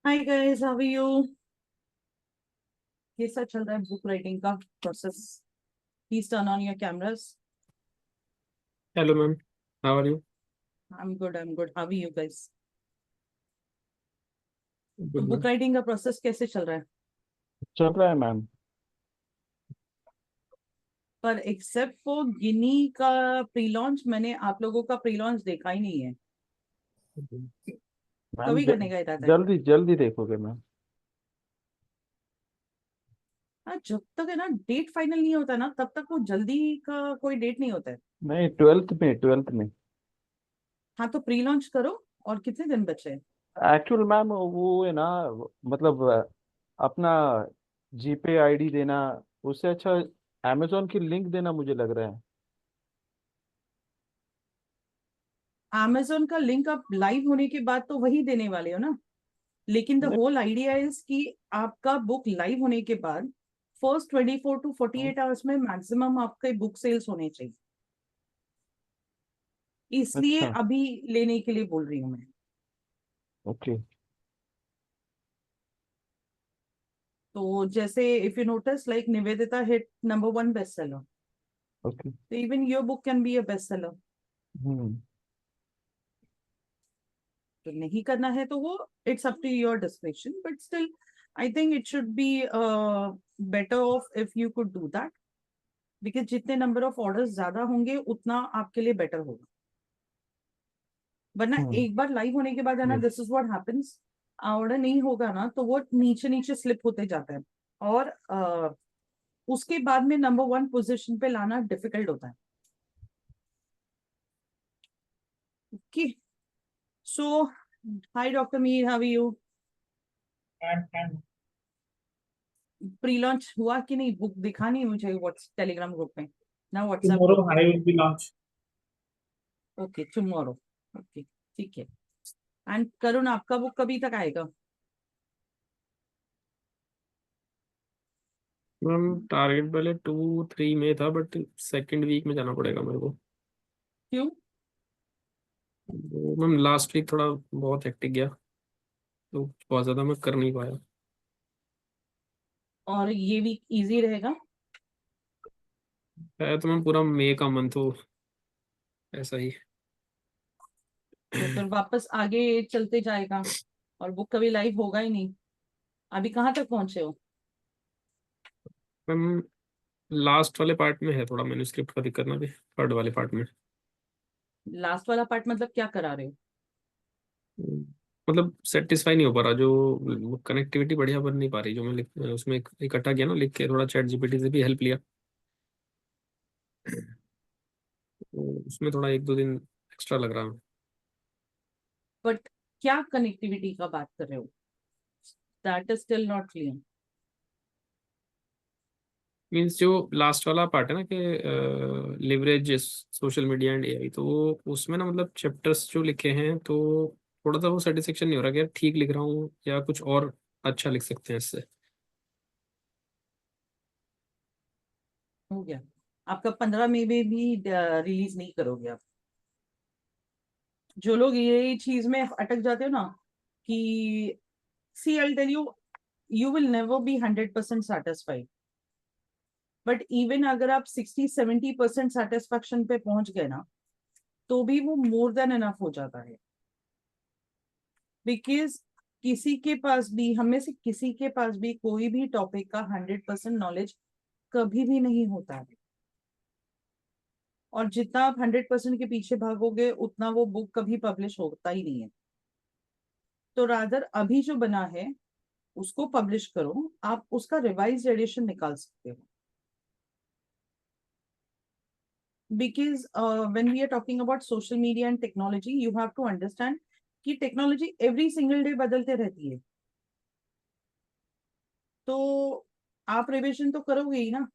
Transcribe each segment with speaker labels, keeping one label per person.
Speaker 1: Hi guys, how are you? कैसा चल रहा है बुक राइटिंग का process? Please turn on your cameras.
Speaker 2: Hello ma'am. How are you?
Speaker 1: I am good how are you guys? तो
Speaker 2: good
Speaker 1: book
Speaker 2: ma'am.
Speaker 1: Writing का process कैसे चल रहा है?
Speaker 3: चल रहा है मैम।
Speaker 1: पर एक्सेप्ट फॉर गिनी का प्री लॉन्च, मैंने आप लोगों का प्री लॉन्च देखा ही नहीं है।
Speaker 3: मैम
Speaker 1: कभी करने का इरादा है?
Speaker 3: जल्दी जल्दी देखोगे मैम।
Speaker 1: हाँ, जब तक है ना डेट फाइनल नहीं होता ना तब तक वो जल्दी का कोई डेट नहीं होता है।
Speaker 3: नहीं, ट्वेल्थ में।
Speaker 1: हाँ, तो प्री लॉन्च करो। और कितने दिन बचे हैं?
Speaker 3: एक्चुअल मैम वो है ना, मतलब अपना जीपे आईडी देना, उससे अच्छा अमेजोन की लिंक देना मुझे लग रहा है।
Speaker 1: अमेजोन का लिंक आप लाइव होने के बाद तो वही देने वाले हो ना। लेकिन द
Speaker 3: नहीं।
Speaker 1: होल आइडिया इज कि आपका बुक लाइव होने के बाद फर्स्ट 24 to 48 आवर्स में मैक्सिमम आपके बुक सेल्स होने चाहिए। इसलिए
Speaker 3: अच्छा।
Speaker 1: अभी लेने के लिए बोल रही हूँ मैं।
Speaker 3: ओके।
Speaker 1: तो जैसे if you notice like Nivedita hit number 1 best seller,
Speaker 3: okay.
Speaker 1: तो even your book can be a best seller.
Speaker 3: Hmm.
Speaker 1: तो नहीं करना है तो वो it's up to your description, but still I think it should be better off if you could do that, because जितने number of orders ज्यादा होंगे उतना आपके लिए बेटर होगा। वरना
Speaker 3: हम्म।
Speaker 1: एक बार लाइव होने के बाद है ना,
Speaker 3: yes.
Speaker 1: This is what happens. Order नहीं होगा ना तो वो नीचे नीचे स्लिप होते जाता है। और उसके बाद में नंबर 1 पोजीशन पे लाना डिफिकल्ट होता है। Okay. So hi doctor Mir, how are you?
Speaker 2: And
Speaker 1: pre launch हुआ कि नहीं? बुक दिखानी मुझे व्हाट्स टेलीग्राम ग्रुप में, ना व्हाट्सएप
Speaker 2: tomorrow
Speaker 1: ग्रुप में।
Speaker 2: I will be launch.
Speaker 1: Okay, tomorrow. Okay, ठीक है। एंड करुण, आपका बुक कभी तक आएगा?
Speaker 2: मैम टारगेट पहले 2-3 में था, बट सेकंड वीक में जाना पड़ेगा मेरे को।
Speaker 1: क्यों?
Speaker 2: मैम लास्ट वीक थोड़ा बहुत हेक्टिक गया, तो बहुत ज़्यादा मैं कर नहीं पाया।
Speaker 1: और ये वीक इजी रहेगा?
Speaker 2: है तो मैम पूरा मई का मंथ हो, ऐसा ही।
Speaker 1: तो फिर वापस आगे चलते जाएगा और बुक कभी लाइव होगा ही नहीं। अभी कहाँ तक पहुंचे हो?
Speaker 2: मैम लास्ट वाले पार्ट में है थोड़ा मैन्युस्क्रिप्ट का दिक्कत ना, भी थर्ड वाले पार्ट में।
Speaker 1: लास्ट वाला पार्ट मतलब क्या करा रहे हो?
Speaker 2: मतलब सेटिस्फाई नहीं हो पा रहा, जो कनेक्टिविटी बढ़िया बन नहीं पा रही, जो मैं उसमें इकट्ठा किया ना लिख के, थोड़ा चैट जीपीटी से भी हेल्प लिया, तो उसमें थोड़ा 1-2 दिन एक्स्ट्रा लग रहा है।
Speaker 1: बट क्या कनेक्टिविटी का बात कर रहे हो? That is still not clear.
Speaker 2: Means जो लास्ट वाला पार्ट है ना कि leverage social media and AI, तो वो उसमें ना मतलब चैप्टर्स जो लिखे हैं, तो थोड़ा सा वो सेटिस्फेक्शन नहीं हो रहा कि यार ठीक लिख रहा हूँ या कुछ और अच्छा लिख सकते हैं इससे।
Speaker 1: हो गया? आपका 15 मई में भी रिलीज नहीं करोगे आप? जो लोग ये चीज में अटक जाते हो ना कि see I tell you, you will never be 100% satisfied. But even अगर आप 60-70% सेटिस्फेक्शन पे पहुंच गए ना, तो भी वो मोर देन इनफ हो जाता है। बिकॉज किसी के पास भी, हम में से किसी के पास भी कोई भी टॉपिक का 100% नॉलेज कभी भी नहीं होता है। और जितना आप 100% के पीछे भागोगे उतना वो बुक कभी पब्लिश होता ही नहीं है। तो रादर अभी जो बना है उसको पब्लिश करो, आप उसका रिवाइज एडिशन निकाल सकते हो। Because when we are talking about social media and technology, you have to understand कि टेक्नोलॉजी एवरी सिंगल डे बदलते रहती है। तो आप रिविजन तो करोगे ही ना,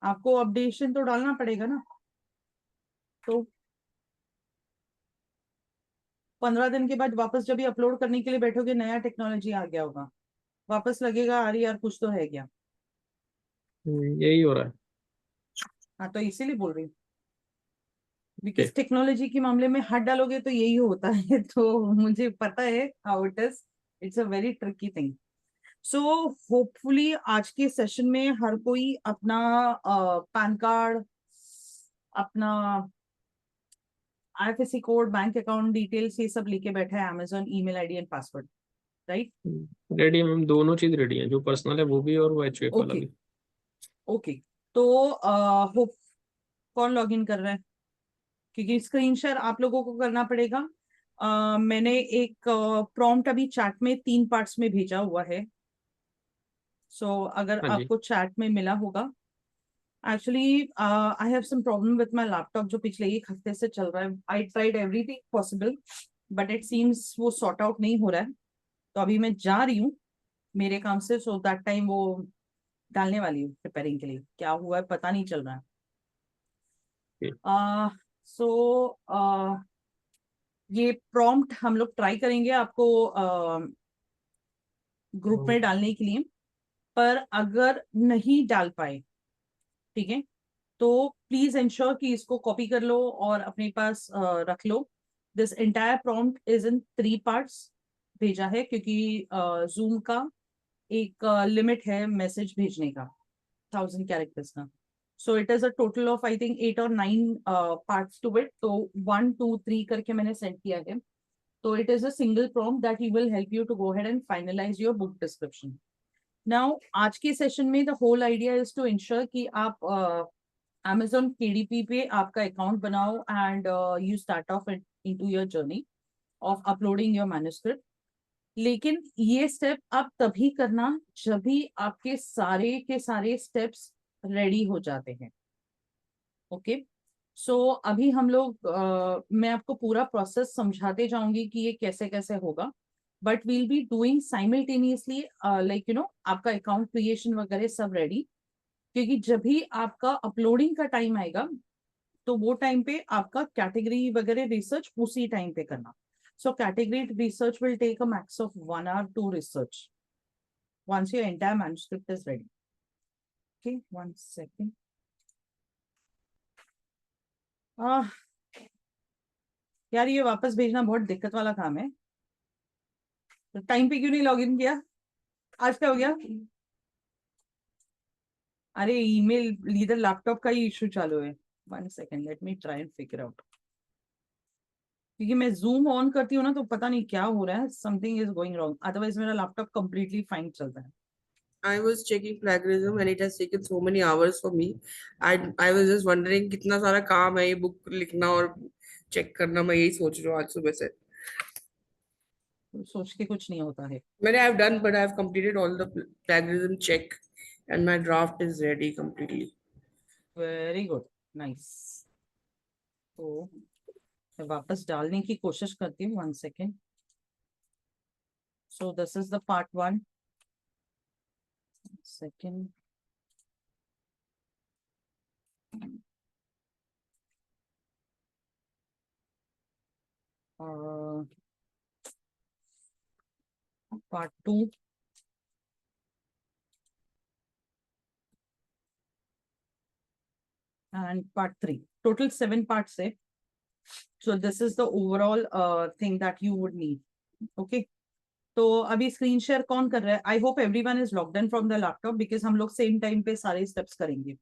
Speaker 1: आपको अपडेशन तो डालना पड़ेगा ना। तो 15 दिन के बाद वापस जब भी अपलोड करने के लिए बैठोगे, नया टेक्नोलॉजी आ गया होगा, वापस लगेगा अरे यार कुछ तो है क्या।
Speaker 2: यही हो रहा है।
Speaker 1: हाँ, तो इसीलिए बोल रही हूँ।
Speaker 2: ओके।
Speaker 1: बिकॉज टेक्नोलॉजी के मामले में हाथ डालोगे तो यही होता है। तो मुझे पता है how it is. It's a very tricky thing. So hopefully आज के सेशन में हर कोई अपना पैन कार्ड, अपना IFSC code, bank account details ये सब लेके बैठा है, Amazon email ID and password, right?
Speaker 2: Ready है मैम, दोनों चीज रेडी है, जो पर्सनल है वो भी और वो HUF वाला
Speaker 1: ओके
Speaker 2: भी.
Speaker 1: ओके. तो होप कौन लॉग इन कर रहा है? क्योंकि स्क्रीन शेयर आप लोगों को करना पड़ेगा. मैंने एक प्रॉम्प्ट अभी चैट में 3 पार्ट्स में भेजा हुआ है. सो अगर
Speaker 2: हाँ जी.
Speaker 1: आपको चैट में मिला होगा. Actually I have some problem with my laptop जो पिछले 1 हफ्ते से चल रहा है. I tried everything possible but it seems वो सॉर्ट आउट नहीं हो रहा है. तो अभी मैं जा रही हूँ मेरे काम से. सो दैट टाइम वो डालने वाली हूँ प्रिपेयरिंग के लिए. क्या हुआ है पता नहीं चल रहा है.
Speaker 2: Okay.
Speaker 1: सो ये प्रॉम्प्ट हम लोग ट्राई करेंगे आपको ग्रुप में डालने के लिए. पर अगर नहीं डाल पाए, ठीक है, तो प्लीज इंश्योर कि इसको कॉपी कर लो और अपने पास रख लो. This entire prompt is in 3 parts भेजा है क्योंकि जूम का एक लिमिट है मैसेज भेजने का, 1000 कैरेक्टर्स का. So it is a total of I think 8 और 9 पार्ट्स टू इट. तो 1 2 3 करके मैंने सेंड किया है. तो it is a single prompt that he will help you to go ahead and finalize your book description. Now, आज के session में the whole idea is to ensure कि आप Amazon KDP पे आपका अकाउंट बनाओ and you start off into your journey of uploading your manuscript. लेकिन ये स्टेप आप तभी करना जब भी आपके सारे के सारे स्टेप्स रेडी हो जाते हैं. ओके. सो अभी हम लोग मैं आपको पूरा प्रोसेस समझाते जाऊंगी कि ये कैसे कैसे होगा. But we'll be doing simultaneously like you know आपका अकाउंट क्रिएशन वगैरह सब रेडी. क्योंकि जब भी आपका अपलोडिंग का टाइम आएगा तो वो टाइम पे आपका कैटेगरी वगैरह रिसर्च उसी टाइम पे करना. So category research will take a max of 1 hour to research once your entire manuscript is ready. Okay, 1 second. यार ये वापस भेजना बहुत दिक्कत वाला काम है. तो टाइम पे क्यों नहीं लॉग इन किया? आज क्या हो गया? अरे ईमेल इधर लैपटॉप का ही इशू चालू है. 1 second, let me try and figure out. क्योंकि मैं जूम ऑन करती हूँ ना तो पता नहीं क्या हो रहा है. Something is going wrong. Otherwise मेरा लैपटॉप कंप्लीटली फाइन चलता है.
Speaker 4: I was checking plagiarism and it has taken so many hours for me. I was just wondering कितना सारा काम है ये बुक लिखना और चेक करना. मैं यही सोच रहा हूँ आज सुबह से.
Speaker 1: तो सोच के कुछ नहीं होता है.
Speaker 4: मैंने I've done but I've completed all the plagiarism check and my draft is ready completely.
Speaker 1: Very good, nice. तो मैं वापस डालने की कोशिश करती हूँ. 1 second. So this is the part 1. Second. Part 2. and part 3. Total 7 parts है. So this is the overall thing that you would need. Okay. तो अभी स्क्रीन शेयर कौन कर रहा है? आई hope everyone is logged in from the laptop because हम लोग same time पे सारे स्टेप्स करेंगे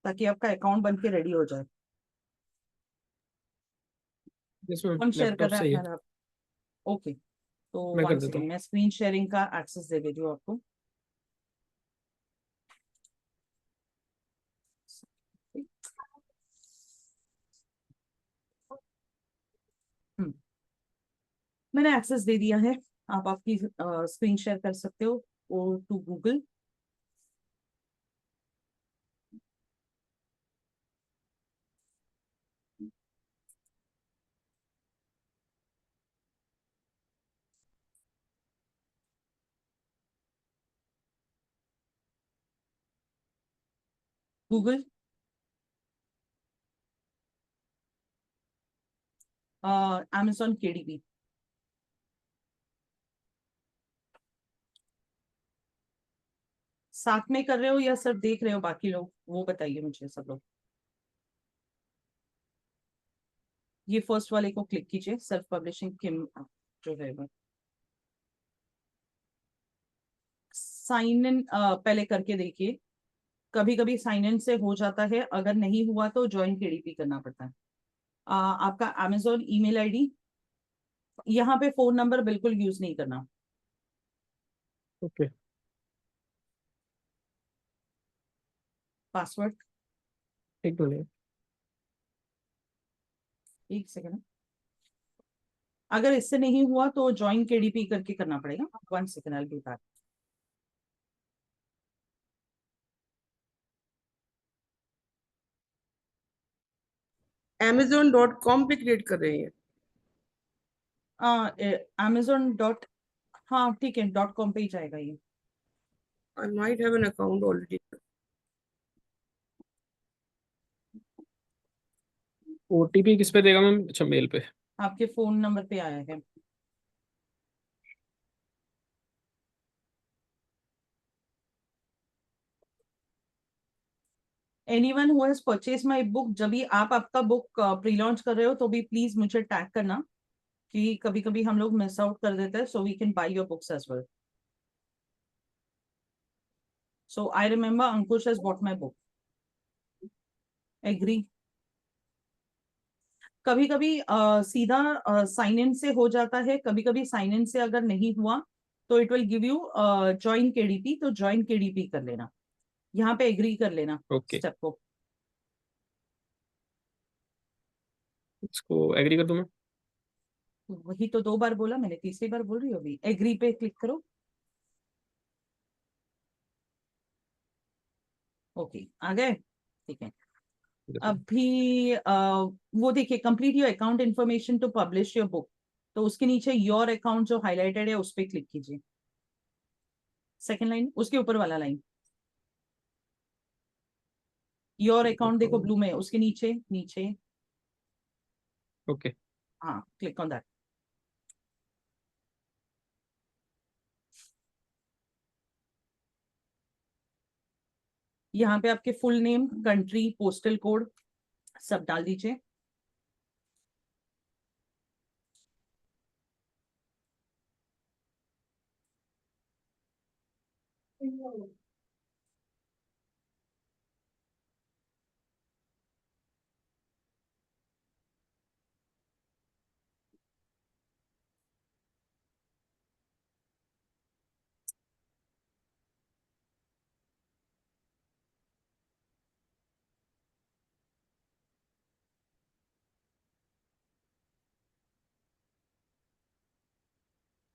Speaker 1: ताकि आपका अकाउंट बन के रेडी हो जाए.
Speaker 2: इसमें
Speaker 1: कौन शेयर कर
Speaker 2: लैपटॉप
Speaker 1: रहा है
Speaker 2: सही है,
Speaker 1: अपना लैप? ओके. तो
Speaker 2: मैं कर
Speaker 1: 1
Speaker 2: देता
Speaker 1: second,
Speaker 2: हूँ.
Speaker 1: मैं स्क्रीन शेयरिंग का एक्सेस दे देती हूँ आपको. मैंने एक्सेस दे दिया है. आप आपकी स्क्रीन शेयर कर सकते हो to Google. Google Amazon KDP. साथ में कर रहे हो या सिर्फ देख रहे हो बाकी लोग, वो बताइए मुझे सब लोग. ये फर्स्ट वाले को क्लिक कीजिए, सेल्फ पब्लिशिंग किम जो है वो. साइन इन पहले करके देखिए, कभी कभी साइन इन से हो जाता है, अगर नहीं हुआ तो ज्वाइन केडीपी करना पड़ता है। आपका अमेजोन ईमेल आईडी, यहाँ पे फोन नंबर बिल्कुल यूज नहीं करना।
Speaker 2: ओके।
Speaker 1: पासवर्ड
Speaker 2: एक मिनट।
Speaker 1: एक सेकंड, अगर इससे नहीं हुआ तो ज्वाइन केडीपी करके करना पड़ेगा। 1 second, I will be back.
Speaker 4: amazon.com पे क्रिएट कर रहे हैं।
Speaker 1: अमेजोन डॉट, हाँ ठीक है, .com पे ही जाएगा ये।
Speaker 4: I might have an account already.
Speaker 2: OTP किस पे देगा मैम? अच्छा, मेल पे।
Speaker 1: आपके फोन नंबर पे आया है। Anyone who has purchase my book, जब भी आप आपका बुक प्री लॉन्च कर रहे हो तो भी प्लीज मुझे टैग करना, कि कभी कभी हम लोग मिस आउट कर देते हैं, so we can buy your books as well. So I remember Ankush has bought my book. Agree. कभी कभी सीधा साइन इन से हो जाता है, कभी कभी साइन इन से अगर नहीं हुआ तो it will give you join KDP, तो ज्वाइन केडीपी कर लेना, यहाँ पे एग्री कर लेना
Speaker 2: ओके,
Speaker 1: स्टेप को।
Speaker 2: इसको एग्री कर दूं मैं?
Speaker 1: वही तो 2 बार बोला मैंने, तीसरी बार बोल रही हूँ अभी। एग्री पे क्लिक करो। ओके, आ गए, ठीक है। अभी वो देखिए, complete your account information to publish your book, तो उसके नीचे योर अकाउंट जो हाईलाइटेड है उस पर क्लिक कीजिए। सेकेंड लाइन, उसके ऊपर वाला लाइन, योर अकाउंट देखो ब्लू में, उसके नीचे नीचे,
Speaker 2: ओके।
Speaker 1: हाँ क्लिक ऑन दैट। यहाँ पे आपके full name, country, postal code सब डाल दीजिए।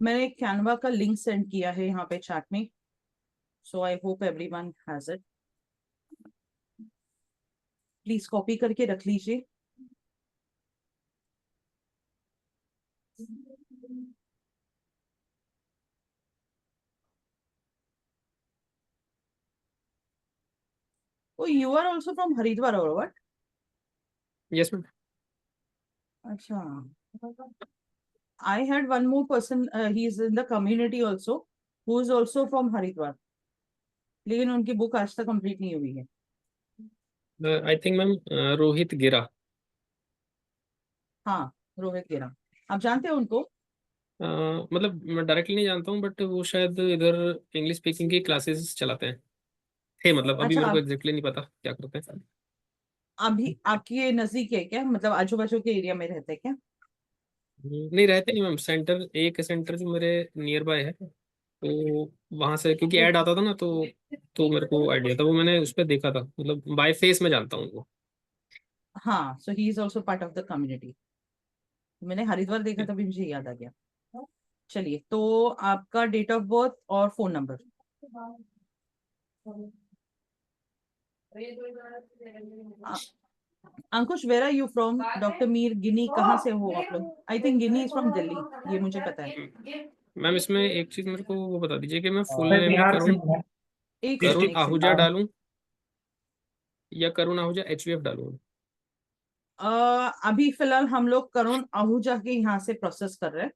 Speaker 1: मैंने कैनवा का लिंक सेंड किया है यहाँ पे चैट में, so I hope everyone has it. Please copy करके रख लीजिए। Oh, you are also from Haridwar or what?
Speaker 2: Yes ma'am.
Speaker 1: Acha. I had one more person, he is in the community also, who is also from Haridwar. लेकिन उनकी book आज तक complete नहीं हुई है।
Speaker 2: आई थिंक मैम रोहित गिरा।
Speaker 1: हाँ, रोहित गिरा, आप जानते हो उनको?
Speaker 2: मतलब मैं डायरेक्टली नहीं जानता हूँ, बट वो शायद इधर इंग्लिश स्पीकिंग की क्लासेस चलाते हैं थे। मतलब अभी
Speaker 1: अच्छा,
Speaker 2: मेरे को एग्जैक्टली नहीं पता क्या करते हैं।
Speaker 1: अभी आपके नजदीक है क्या, मतलब आजू बाजू के एरिया में रहते हैं क्या?
Speaker 2: नहीं रहते नहीं मैम, सेंटर एक सेंटर जो मेरे नियर बाय है, तो वहां से क्योंकि ऐड आता था ना, तो मेरे को आइडिया था, वो मैंने उस पर देखा था, मतलब बाय फेस में जानता हूँ उनको।
Speaker 1: हाँ, so he is also part of the community. मैंने हरिद्वार देखा तभी मुझे याद आ गया। चलिए, तो आपका डेट ऑफ बर्थ और phone number. Ankush, where are you from? Doctor Mir Gini, कहाँ से हो आप लोग? I think Gini is from Delhi, ये मुझे पता है।
Speaker 2: मैम इसमें एक चीज मेरे को वो बता दीजिए कि मैं फुल
Speaker 5: मैं
Speaker 2: नेम में
Speaker 5: बिहार से
Speaker 2: करुण
Speaker 5: हूँ।
Speaker 1: एक
Speaker 2: करुण
Speaker 1: सेकंड, एक सेकंड।
Speaker 2: आहूजा डालूं या करुण आहूजा HUF डालूं?
Speaker 1: अभी फिलहाल हम लोग करुण आहूजा के यहाँ से प्रोसेस कर रहे हैं,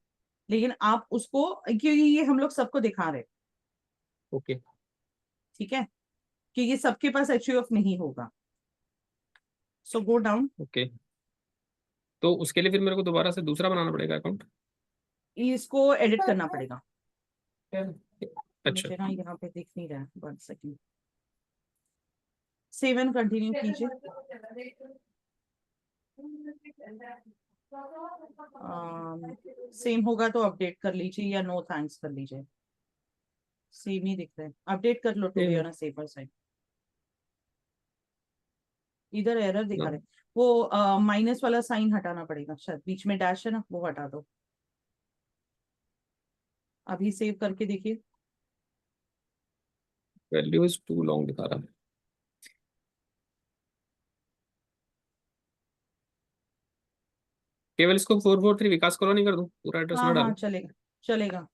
Speaker 1: लेकिन आप उसको, क्योंकि ये हम लोग सबको दिखा रहे हैं,
Speaker 2: ओके।
Speaker 1: ठीक है, क्योंकि सबके पास HUF नहीं होगा। सो गो डाउन।
Speaker 2: ओके, तो उसके लिए फिर मेरे को दोबारा से दूसरा बनाना पड़ेगा अकाउंट?
Speaker 1: इसको एडिट करना पड़ेगा।
Speaker 2: अच्छा
Speaker 1: मुझे ना यहाँ पे दिख नहीं रहा है, 1 सेकंड। सेव एंड कंटिन्यू कीजिए। सेम होगा तो अपडेट कर लीजिए या नो थैंक्स कर लीजिए। सेम ही दिख रहा है, अपडेट कर लो to be on a safer side. इधर एरर दिखा रहे, वो माइनस वाला साइन हटाना पड़ेगा शायद, बीच में डैश है ना, वो हटा दो। अभी सेव करके देखिए।
Speaker 2: वैल्यू इज टू लॉन्ग दिखा रहा है। केवल इसको 443 विकास कॉलोनी कर दूं, पूरा एड्रेस
Speaker 1: हाँ
Speaker 2: ना
Speaker 1: हाँ
Speaker 2: डालूं?
Speaker 1: चलेगा, चलेगा।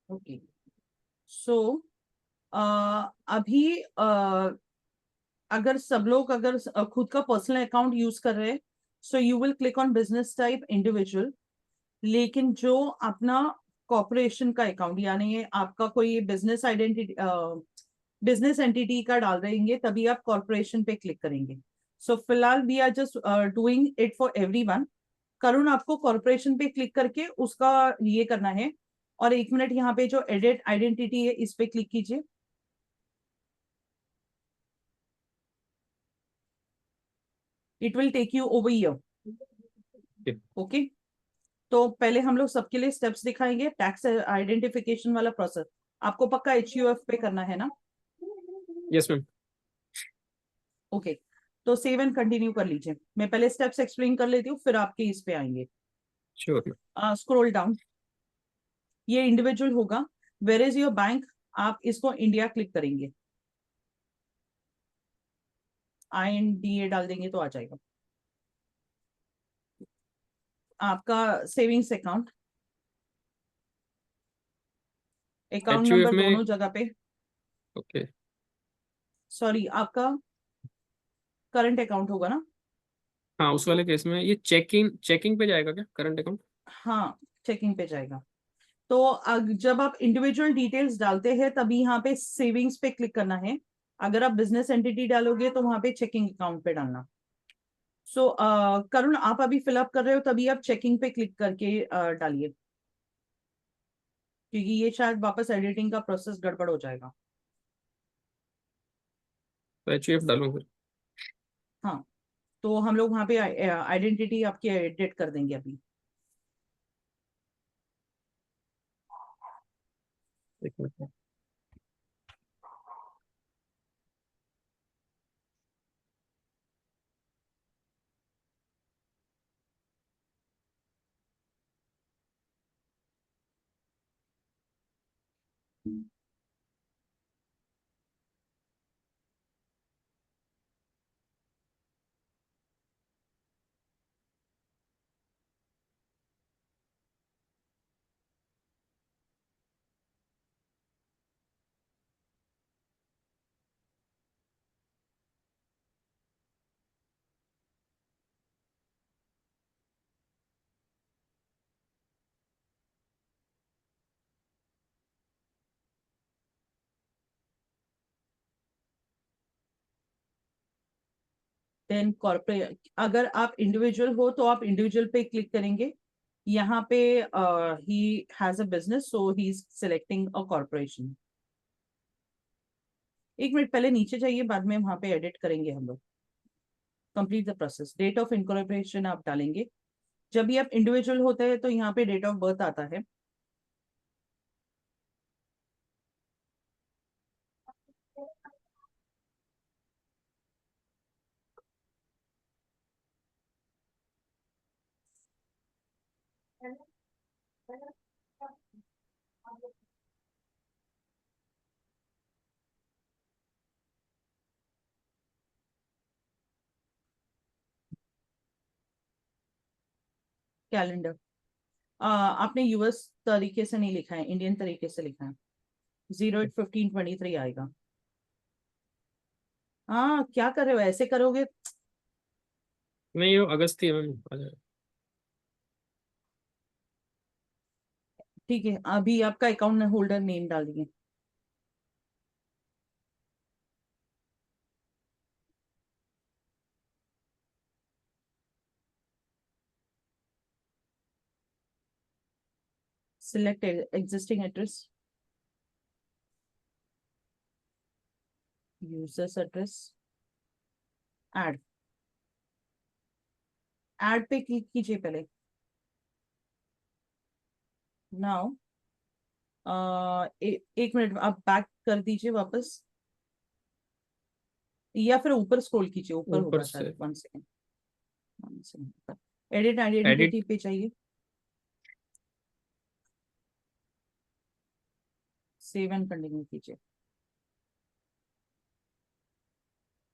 Speaker 1: ओके, सो अभी अगर सब लोग अगर खुद का पर्सनल अकाउंट यूज कर रहे हैं, so you will click on business type individual. लेकिन जो अपना कॉर्पोरेशन का अकाउंट, यानी ये आपका कोई बिजनेस आइडेंटिटी, बिजनेस एंटिटी का डाल देंगे, तभी आप कॉर्पोरेशन पे क्लिक करेंगे। सो फिलहाल we are just doing it for everyone. Karun, आपको कॉर्पोरेशन पे क्लिक करके उसका ये करना है। और 1 मिनट, यहाँ पे जो एडिट आइडेंटिटी है इस पे क्लिक कीजिए। It will take you over here. Okay, तो पहले हम लोग सबके लिए स्टेप्स दिखाएंगे। टैक्स आइडेंटिफिकेशन वाला प्रोसेस आपको पक्का HUF पे करना है ना?
Speaker 2: Yes ma'am.
Speaker 1: ओके, तो सेव एंड कंटिन्यू कर लीजिए। मैं पहले स्टेप्स एक्सप्लेन कर लेती हूँ, फिर आपके इस पे आएंगे।
Speaker 2: Sure ma'am.
Speaker 1: स्क्रॉल डाउन, ये इंडिविजुअल होगा। वेयर इज योर बैंक, आप इसको इंडिया क्लिक करेंगे, INDA डाल देंगे तो आ जाएगा। आपका savings account, account
Speaker 2: HUF
Speaker 1: number
Speaker 2: में।
Speaker 1: दोनों जगह पे।
Speaker 2: ओके।
Speaker 1: सॉरी, आपका करंट अकाउंट होगा ना?
Speaker 2: हाँ, उस वाले केस में ये चेकिंग पे जाएगा क्या करंट अकाउंट?
Speaker 1: हाँ, चेकिंग पे जाएगा। तो जब आप इंडिविजुअल डिटेल्स डालते हैं तभी यहाँ पे सेविंग्स पे क्लिक करना है। अगर आप बिजनेस एंटिटी डालोगे तो वहां पे चेकिंग अकाउंट पे डालना। सो करुण, आप अभी फिलअप कर रहे हो, तभी आप चेकिंग पे क्लिक करके डालिए, क्योंकि ये शायद वापस एडिटिंग का प्रोसेस गड़बड़ हो जाएगा।
Speaker 2: तो HUF डालूं फिर?
Speaker 1: हाँ, तो हम लोग वहां पे आइडेंटिटी आपकी एडिट कर देंगे अभी।
Speaker 2: एक मिनट।
Speaker 1: देन कॉर्पोरेट, अगर आप इंडिविजुअल हो तो आप इंडिविजुअल पे क्लिक करेंगे। यहाँ पे he has a business, so he is selecting a corporation. 1 minute, पहले नीचे जाइए, बाद में वहां पे एडिट करेंगे हम लोग। Complete the process, date of incorporation आप डालेंगे। जब भी आप इंडिविजुअल होते हैं तो यहाँ पे डेट ऑफ बर्थ आता है। कैलेंडर आपने यूएस तरीके से नहीं लिखा है, इंडियन तरीके से लिखा है। 08-15-23 आएगा। हाँ, क्या कर रहे हो, ऐसे करोगे?
Speaker 2: नहीं वो अगस्त ही है मैम, आ जाएगा।
Speaker 1: ठीक है, अभी आपका अकाउंट होल्डर नेम डाल दिए। Select existing address, users address, add. Add पे क्लिक कीजिए पहले। नाउ एक मिनट, आप बैक कर दीजिए वापस, या फिर ऊपर स्क्रॉल कीजिए, ऊपर
Speaker 2: ऊपर
Speaker 1: होगा
Speaker 2: से
Speaker 1: शायद। 1 second, 1 second. Edit
Speaker 2: edit,
Speaker 1: identity पे चाहिए, सेव एंड कंटिन्यू कीजिए।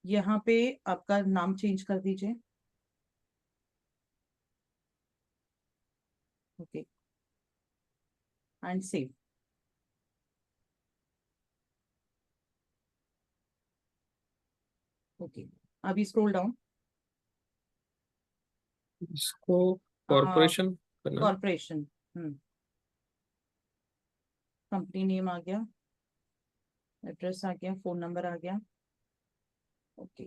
Speaker 1: यहाँ पे आपका नाम चेंज कर दीजिए। Okay, and save. ओके, अभी स्क्रॉल डाउन।
Speaker 2: इसको कॉर्पोरेशन करना है।
Speaker 1: कॉर्पोरेशन, कंपनी नेम आ गया, एड्रेस आ गया, फोन नंबर आ गया। Okay,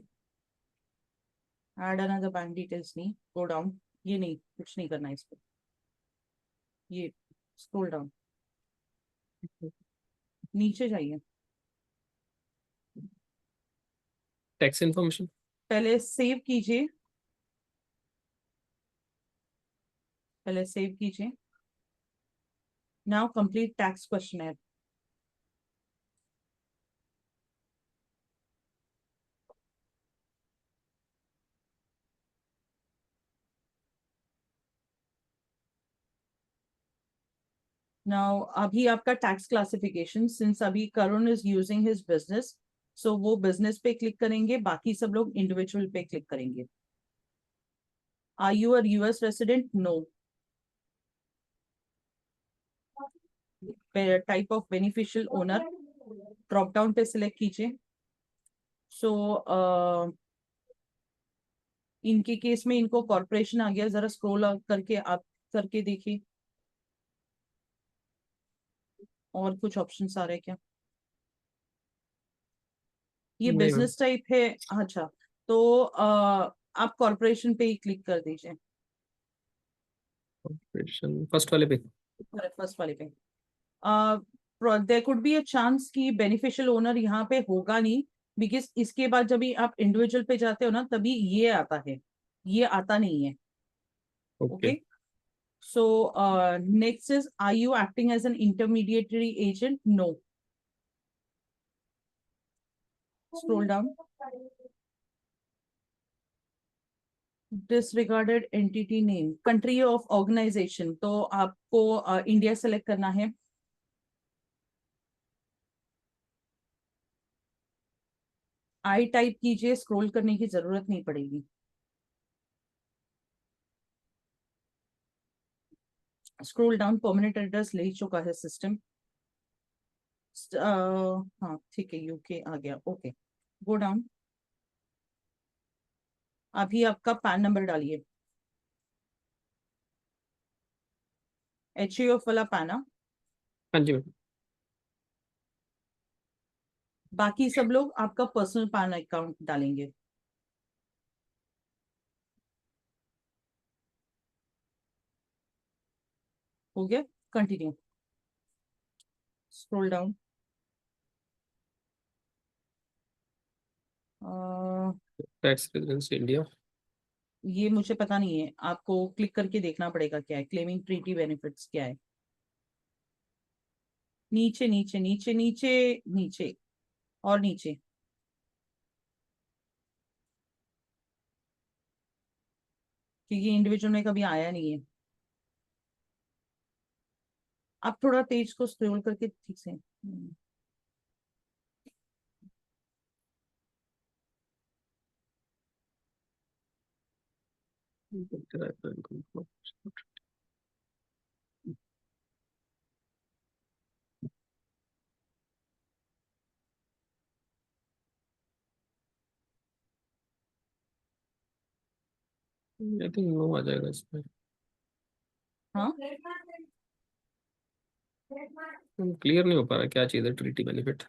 Speaker 1: add another bank details, नहीं, गो डाउन। ये नहीं, कुछ नहीं करना है इसको, ये स्क्रॉल डाउन, नीचे जाइए।
Speaker 2: टैक्स इन्फॉर्मेशन,
Speaker 1: पहले सेव कीजिए, पहले सेव कीजिए। Now complete tax questionnaire. Now अभी आपका टैक्स क्लासिफिकेशन, सिंस अभी Karun is using his business, so वो बिजनेस पे क्लिक करेंगे, बाकी सब लोग इंडिविजुअल पे क्लिक करेंगे। Are you a US resident? No. Type of beneficial owner, drop down पे सिलेक्ट कीजिए। सो इनके केस में इनको कॉर्पोरेशन आ गया, जरा स्क्रॉल करके आप करके देखिए, और कुछ ऑप्शंस आ रहे हैं क्या? ये
Speaker 2: नहीं मैम,
Speaker 1: बिजनेस टाइप है। अच्छा, तो आप कॉर्पोरेशन पे ही क्लिक कर दीजिए,
Speaker 2: कॉर्पोरेशन फर्स्ट वाले पे।
Speaker 1: फर्स्ट वाले पे। There could be a chance कि बेनिफिशियल ओनर यहाँ पे होगा नहीं, बिकॉज इसके बाद जब भी आप इंडिविजुअल पे जाते हो ना, तभी ये आता है, ये आता नहीं है।
Speaker 2: Okay,
Speaker 1: okay, so next is, are you acting as an intermediary agent? No. Scroll down. Disregarded entity name, country of organisation, तो आपको इंडिया सेलेक्ट करना है। आई टाइप कीजिए, स्क्रॉल करने की जरूरत नहीं पड़ेगी। स्क्रॉल डाउन, परमानेंट एड्रेस ले चुका है सिस्टम। हाँ ठीक है, यूके आ गया। Okay, go down. अभी आपका पैन नंबर डालिए, HUF वाला पैन।
Speaker 2: हाँ जी मैम।
Speaker 1: बाकी सब लोग आपका पर्सनल पैन अकाउंट डालेंगे। हो गया, continue. Scroll down.
Speaker 2: Tax residence India.
Speaker 1: ये मुझे पता नहीं है, आपको क्लिक करके देखना पड़ेगा क्या है, क्लेमिंग ट्रीटी बेनिफिट्स क्या है। नीचे नीचे नीचे नीचे नीचे, और नीचे। क्योंकि इंडिविजुअल में कभी आया नहीं है। आप थोड़ा पेज को स्क्रॉल करके ठीक से
Speaker 2: आई थिंक नो आ जाएगा इसमें।
Speaker 1: हाँ
Speaker 2: क्लियर नहीं हो पा रहा क्या चीज़ है ट्रीटी बेनिफिट।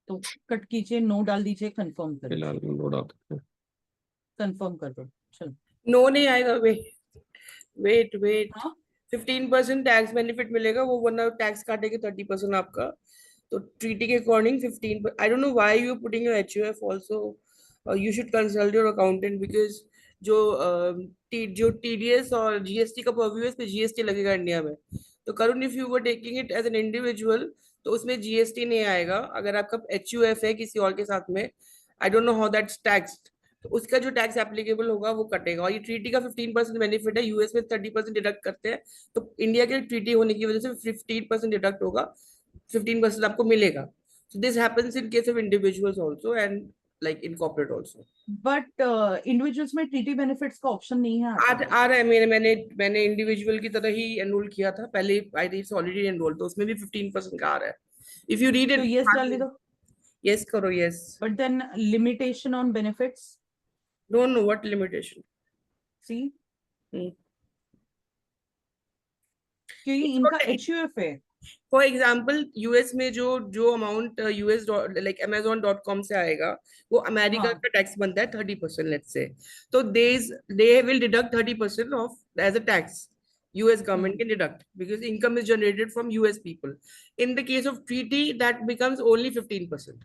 Speaker 1: तो कट कीजिए, नो डाल दीजिए, कंफर्म कर
Speaker 2: फिलहाल
Speaker 1: दीजिए,
Speaker 2: नो डाल सकते हैं।
Speaker 1: कंफर्म कर दो। चलो
Speaker 4: नो नहीं आएगा, वेट वेट।
Speaker 1: हाँ
Speaker 4: 15% टैक्स बेनिफिट मिलेगा वो, वरना टैक्स काटेंगे 30% आपका। तो ट्रीटी के according 15, I don't know why you putting your HUF also. You should consult your accountant, because जो जो TDS और GST का पर्व्यू है, इस पे GST लगेगा इंडिया में। तो Karun, if you were taking it as an individual तो उसमें GST नहीं आएगा। अगर आपका HUF है किसी और के साथ में, I don't know how that's taxed, तो उसका जो टैक्स एप्लीकेबल होगा वो कटेगा। और ये ट्रीटी का 15% बेनिफिट है, US में 30% डिडक्ट करते हैं, तो इंडिया के ट्रीटी होने की वजह से 15% डिडक्ट होगा, 15% आपको मिलेगा। So this happens in case of individuals also and like in corporate also.
Speaker 1: But individuals में ट्रीटी बेनिफिट्स का ऑप्शन नहीं है
Speaker 4: आ,
Speaker 1: आता।
Speaker 4: आ रहा है, मैंने इंडिविजुअल की तरह ही एनरोल किया था पहले, आई थिंक ऑलरेडी एनरोल, तो उसमें भी 15% का आ रहा है। इफ यू रीड
Speaker 1: तो
Speaker 4: इट,
Speaker 1: यस डाल दो,
Speaker 4: यस करो, yes.
Speaker 1: But then limitation on benefits,
Speaker 4: don't know what limitation.
Speaker 1: See क्योंकि इनका HUF है।
Speaker 4: फॉर एग्जाम्पल US में जो जो अमाउंट US लाइक Amazon.com से आएगा, वो अमेरिका
Speaker 1: हाँ
Speaker 4: का टैक्स बनता है 30%, लेट्स से। तो they will deduct 30% of as a tax, US government can deduct because income is generated from US people. In the case of treaty, that becomes only 15%.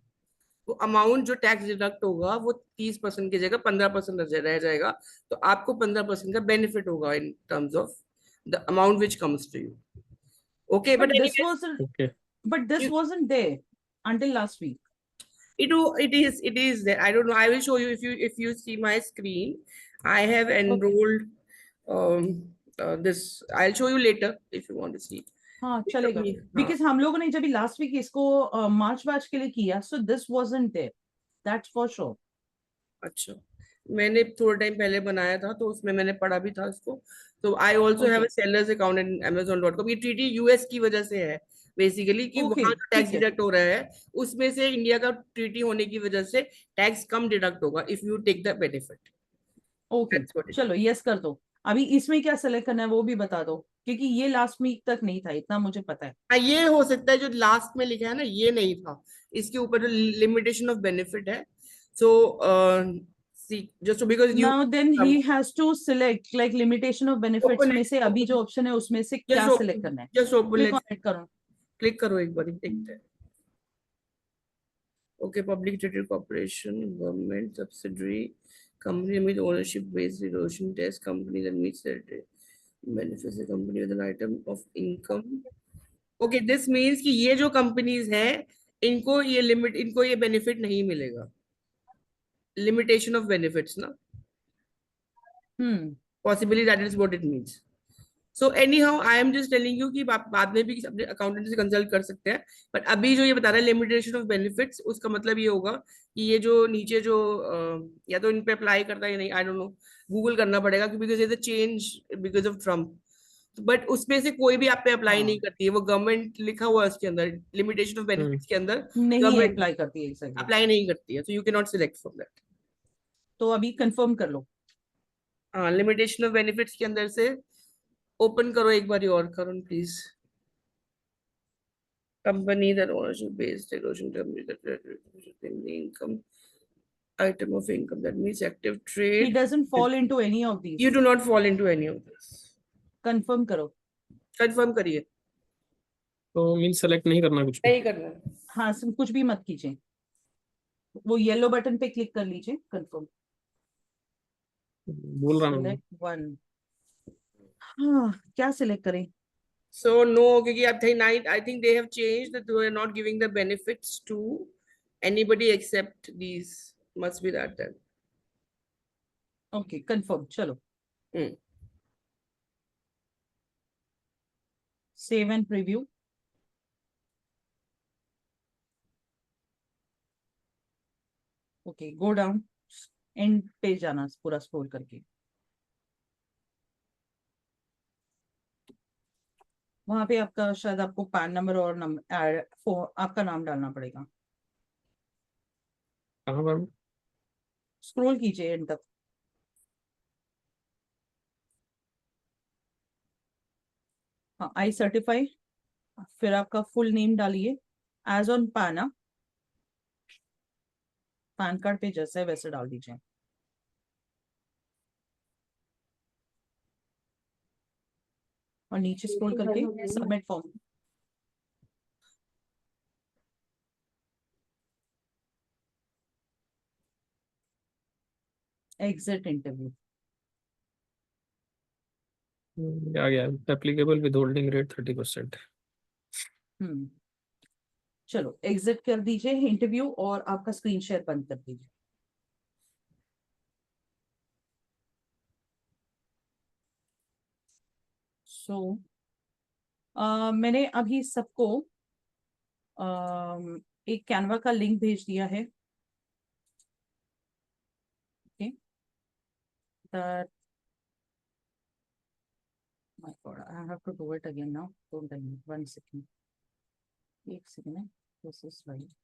Speaker 4: वो amount जो tax deduct होगा वो 30% की जगह 15% रह जाएगा। तो आपको 15% का बेनिफिट होगा in terms of the amount which comes to you. Okay,
Speaker 1: but
Speaker 4: but
Speaker 1: this was
Speaker 2: okay
Speaker 1: but this wasn't there until last week.
Speaker 4: it is there. I don't know, I will show you if you see my screen. I have
Speaker 1: Okay.
Speaker 4: enrolled this. I'll show you later if you want to see.
Speaker 1: हाँ चलेगा,
Speaker 4: हाँ,
Speaker 1: because हम लोगों ने जब last week इसको मार्च batch के लिए किया, so this wasn't there, that's for sure.
Speaker 4: अच्छा, मैंने थोड़ा टाइम पहले बनाया था तो उसमें मैंने पढ़ा भी था इसको। तो I also have
Speaker 1: okay
Speaker 4: a sellers account in Amazon.com। ये ट्रीटी US की वजह से है बेसिकली, कि
Speaker 1: ओके
Speaker 4: वहां जो टैक्स
Speaker 1: ठीक है,
Speaker 4: डिडक्ट हो रहा है उसमें से इंडिया का ट्रीटी होने की वजह से टैक्स कम डिडक्ट होगा if you take the benefit.
Speaker 1: Okay
Speaker 4: that's what it
Speaker 1: चलो यस कर दो। अभी इसमें क्या सेलेक्ट करना है वो भी बता दो, क्योंकि ये लास्ट वीक तक नहीं था, इतना मुझे पता है।
Speaker 4: हाँ, ये हो सकता है जो लास्ट में लिखा है ना, ये नहीं था। इसके ऊपर जो लिमिटेशन ऑफ बेनिफिट है, so see just because you
Speaker 1: now then he has to select like limitation of benefits
Speaker 4: open
Speaker 1: में
Speaker 4: इट,
Speaker 1: से अभी जो ऑप्शन है उसमें से क्या सिलेक्ट करना है।
Speaker 4: Just open
Speaker 1: click
Speaker 4: let's
Speaker 1: on it करो।
Speaker 4: क्लिक करो एक बार, देखते हैं। Okay, public traded corporation, government subsidiary, company with ownership based erosion test, company that meets their benefits, a company with an item of income. Okay, this means कि ये जो companies हैं इनको ये बेनिफिट नहीं मिलेगा। लिमिटेशन ऑफ बेनिफिट्स ना, possibly that is what it means. So any how I am just telling you कि आप बाद में भी अपने अकाउंटेंट से कंसल्ट कर सकते हैं। बट अभी जो ये बता रहा है लिमिटेशन ऑफ बेनिफिट्स, उसका मतलब ये होगा कि ये जो नीचे जो या तो इन पे अप्लाई करता है या नहीं, आई डोंट नो, गूगल करना पड़ेगा, बिकॉज ये change because of Trump. But उसमें से कोई भी आप पे अप्लाई नहीं
Speaker 1: हाँ
Speaker 4: करती है, वो गवर्नमेंट लिखा हुआ है उसके अंदर, लिमिटेशन ऑफ बेनिफिट्स के अंदर
Speaker 1: नहीं
Speaker 4: गवर्नमेंट
Speaker 1: अप्लाई करती है एग्जैक्टली।
Speaker 4: अप्लाई नहीं करती है, so you can not select from that.
Speaker 1: तो अभी कंफर्म कर लो।
Speaker 4: हाँ, लिमिटेशन ऑफ बेनिफिट्स के अंदर से ओपन करो एक बार और करो please. Company that ownership based erosion company that in the income item of income that means active
Speaker 1: ही
Speaker 4: trade.
Speaker 1: Doesn't fall into any of
Speaker 4: You
Speaker 1: these.
Speaker 4: do not fall into any of this.
Speaker 1: Confirm करो।
Speaker 4: Confirm करिए।
Speaker 2: तो mean select नहीं करना कुछ भी।
Speaker 4: नहीं करना है।
Speaker 1: हाँ कुछ भी मत कीजिए, वो येलो बटन पे क्लिक कर लीजिए, कंफर्म।
Speaker 2: बोल रहा हूँ
Speaker 1: सिलेक्ट वन। हाँ क्या सिलेक्ट करें।
Speaker 4: So no, क्योंकि I think they have changed that they are not giving the benefits to anybody except these. Must be that then.
Speaker 1: Okay confirm चलो।
Speaker 4: Hmm.
Speaker 1: Save and preview. Okay go down, and पे जाना पूरा scroll करके, वहां पे आपका शायद आपको पैन नंबर और नंबर आपका नाम डालना पड़ेगा।
Speaker 2: कहाँ पर?
Speaker 1: स्क्रॉल कीजिए एंड तक। हाँ, आई सर्टिफाई, फिर आपका फुल नेम डालिए as on PAN, PAN card पे जैसा है वैसे डाल दीजिए। और नीचे स्क्रॉल करके सबमिट फॉर्म। Exit interview.
Speaker 2: आ गया, एप्लीकेबल विद होल्डिंग रेट 30%।
Speaker 1: चलो एग्जिट कर दीजिए इंटरव्यू और आपका स्क्रीन शेयर बंद कर दीजिए। सो मैंने अभी सबको एक कैनवा का लिंक भेज दिया है। Okay, my God, I have to do it again now. Don't tell me. 1 second. एक सेकंड है, this is right.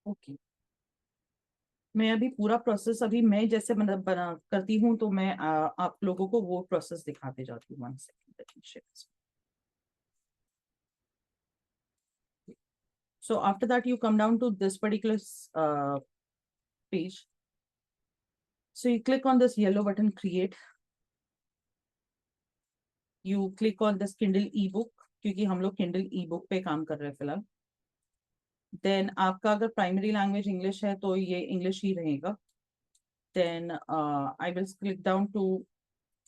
Speaker 1: ओके, मैं अभी पूरा प्रोसेस अभी मैं जैसे मतलब बना करती हूँ तो मैं आप लोगों को वो प्रोसेस दिखाते जाती हूँ। 1 second, let me share this. So after that you come down to this particular page. So you click on this yellow button, create. You click on this Kindle ebook, क्योंकि हम लोग Kindle ebook पे काम कर रहे हैं फिलहाल। Then आपका अगर प्राइमरी लैंग्वेज इंग्लिश है तो ये इंग्लिश ही रहेगा। Then I will click down to,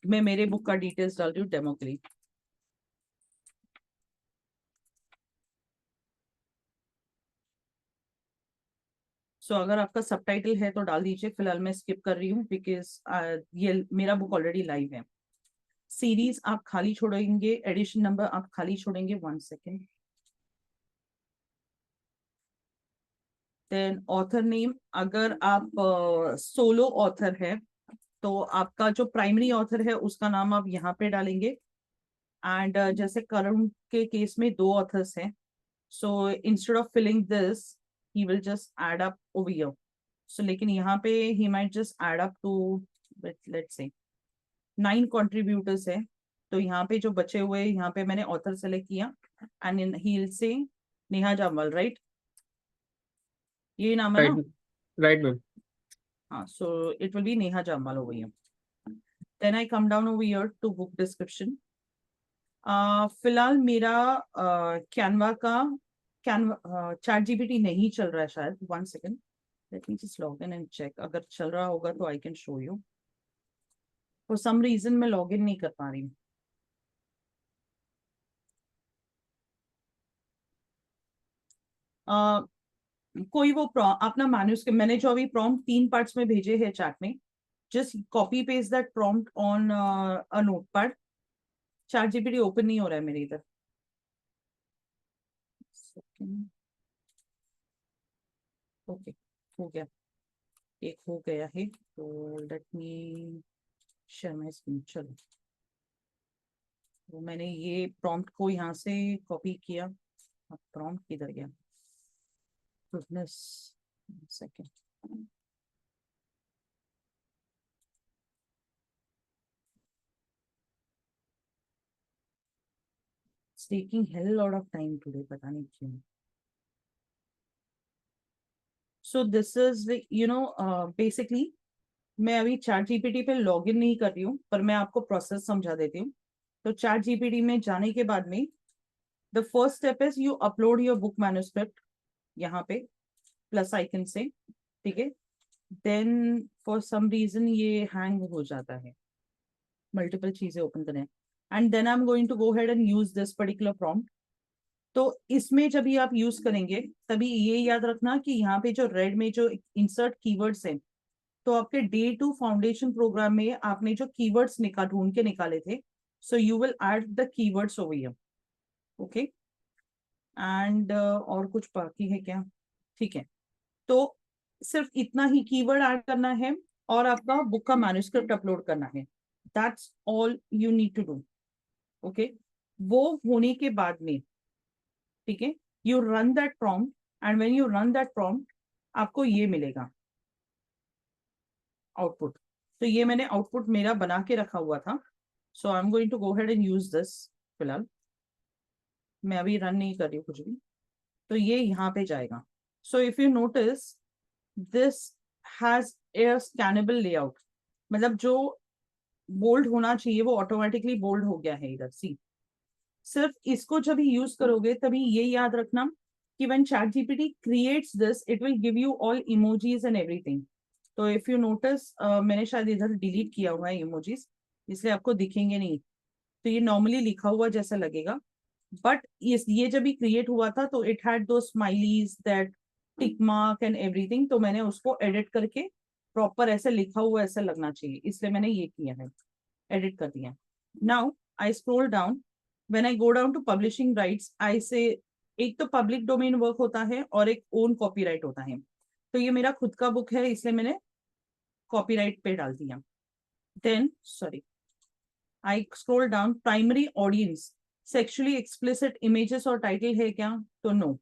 Speaker 1: मैं मेरे बुक का डिटेल्स डाल रही हूँ डेमो के लिए। सो अगर आपका सबटाइटल है तो डाल दीजिए, फिलहाल मैं स्किप कर रही हूँ बिकॉज ये मेरा बुक ऑलरेडी लाइव है। सीरीज आप खाली छोड़ेंगे, एडिशन नंबर आप खाली छोड़ेंगे। 1 सेकेंड। देन ऑथर नेम, अगर आप सोलो ऑथर है तो आपका जो प्राइमरी ऑथर है उसका नाम आप यहाँ पे डालेंगे। एंड जैसे करुण के केस में 2 ऑथर्स हैं, so instead of filling this he will just add up over here. So लेकिन यहाँ पे he might just add up to, let's say 9 contributors है, तो यहाँ पे जो बचे हुए यहाँ पे मैंने ऑथर सेलेक्ट किया and he will say Neha Jamwal, right? ये नाम है ना?
Speaker 2: Right ma'am.
Speaker 1: हाँ, so it will be Neha Jamal over here. Then I come down over here to book description. फिलहाल मेरा कैनवा का चैट जीपीटी नहीं चल रहा है शायद। 1 second, let me just log in and check. अगर चल रहा होगा तो I can show you. For some reason मैं लॉग इन नहीं कर पा रही हूँ। कोई वो अपना मैन्यूस्क्रिप्ट मैंने जो अभी प्रॉम्प्ट 3 पार्ट्स में भेजे हैं चैट में, just copy paste that prompt on a notepad. Chat GPT open नहीं हो रहा है मेरे इधर। ओके, हो गया, एक हो गया है। तो let me share my screen. चलो, तो मैंने ये प्रॉम्प्ट को यहाँ से कॉपी किया। अब प्रॉम्प्ट किधर गया? Goodness, second. It's taking hell lot of time today, पता नहीं क्यों। So this is the, basically मैं अभी चैट जीपीटी पे लॉग इन नहीं कर रही हूँ, पर मैं आपको प्रोसेस समझा देती हूँ। तो चैट जीपीटी में जाने के बाद में the first step is you upload your book manuscript यहाँ पे प्लस आइकन से, ठीक है। देन फॉर सम रीजन ये हैंग हो जाता है, मल्टीपल चीजें ओपन करें, and then I am going to go head and use this particular prompt. तो इसमें जब ये आप यूज करेंगे तभी ये याद रखना कि यहाँ पे जो रेड में जो इंसर्ट कीवर्ड्स हैं, तो आपके डे 2 फाउंडेशन प्रोग्राम में आपने जो कीवर्ड्स ढूंढ के निकाले थे, so you will add the keywords over here, okay. And और कुछ बाकी है क्या? ठीक है, तो सिर्फ इतना ही कीवर्ड ऐड करना है और आपका बुक का मैन्युस्क्रिप्ट अपलोड करना है। That's all you need to do. Okay, वो होने के बाद में, ठीक है, you run that prompt, and when you run that prompt आपको ये मिलेगा आउटपुट। तो ये मैंने आउटपुट मेरा बना के रखा हुआ था, so I am going to go head and use this. फिलहाल मैं अभी रन नहीं कर रही हूँ कुछ भी, तो ये यहाँ पे जाएगा। So if you notice this has a scannable layout, मतलब जो बोल्ड होना चाहिए वो ऑटोमेटिकली बोल्ड हो गया है इधर। सी, सिर्फ इसको जब यूज करोगे तभी ये याद रखना कि when ChatGPT creates this it will give you all emojis and everything। तो इफ यू नोटिस मैंने शायद इधर डिलीट किया हुआ है इमोजीज, इसलिए आपको दिखेंगे नहीं। तो ये नॉर्मली लिखा हुआ जैसा लगेगा, बट ये जब भी क्रिएट हुआ था तो इट हैड दो smileys, that tick mark and everything. तो मैंने उसको एडिट करके प्रॉपर ऐसे लिखा हुआ ऐसा लगना चाहिए, इसलिए मैंने ये किया है, एडिट कर दिया। Now I scroll down, when I go down to publishing rights I say, एक तो पब्लिक डोमेन वर्क होता है और एक ओन कॉपीराइट होता है। तो ये मेरा खुद का बुक है इसलिए मैंने कॉपीराइट पे डाल दिया। Then sorry, I scroll down, primary audience sexually explicit images और टाइटल है क्या, तो no.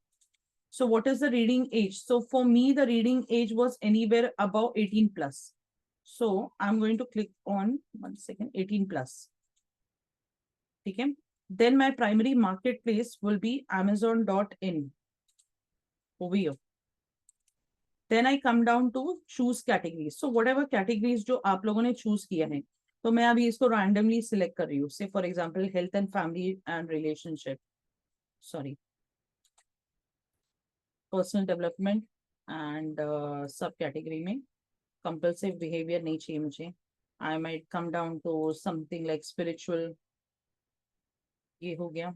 Speaker 1: So what is the reading age? So for me, the reading age was anywhere above 18 plus. So I'm going to click on 1 second, 18 plus. Okay. Then my primary marketplace will be Amazon.in over here. Then I come down to choose categories. So whatever categories जो आप लोगों ने choose किया है, तो मैं अभी इसको randomly select कर रही हूँ. Say for example, health and family and relationship. Sorry. Personal development and subcategory में कंपल्सिव बिहेवियर नहीं चाहिए मुझे। I might come down to something like spiritual, ये हो गया,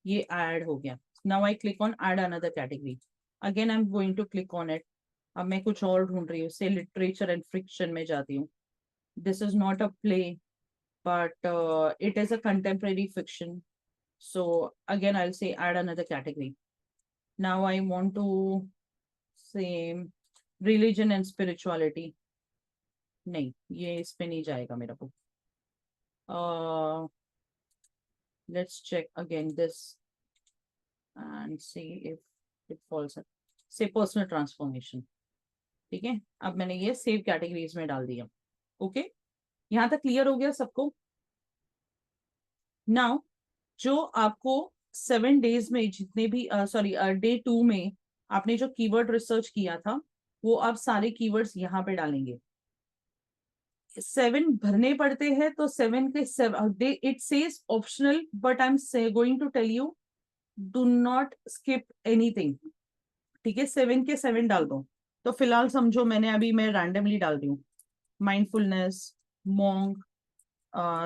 Speaker 1: ये ऐड हो गया। Now I click on add another category, again I am going to click on it. अब मैं कुछ और ढूंढ रही हूँ, से लिटरेचर एंड फ्रिक्शन में जाती हूँ। This is not a play but it is a contemporary fiction, so again I will say add another category. Now I want to say religion and spirituality. नहीं, ये इस पे नहीं जाएगा मेरा book. Let's check again this and see if it falls. Say personal transformation. ठीक है, अब मैंने ये सेव कैटेगरीज में डाल दिया। ओके, यहाँ तक क्लियर हो गया सबको? नाउ जो आपको 7 days में जितने भी सॉरी डे 2 में आपने जो कीवर्ड रिसर्च किया था वो आप सारे कीवर्ड्स यहाँ पे डालेंगे। 7 भरने पड़ते हैं तो 7 के it says optional, but I am going to tell you do not skip anything. ठीक है, 7 के 7 डाल दो। तो फिलहाल समझो मैं रैंडमली डाल रही हूँ, माइंडफुलनेस, मॉन्क,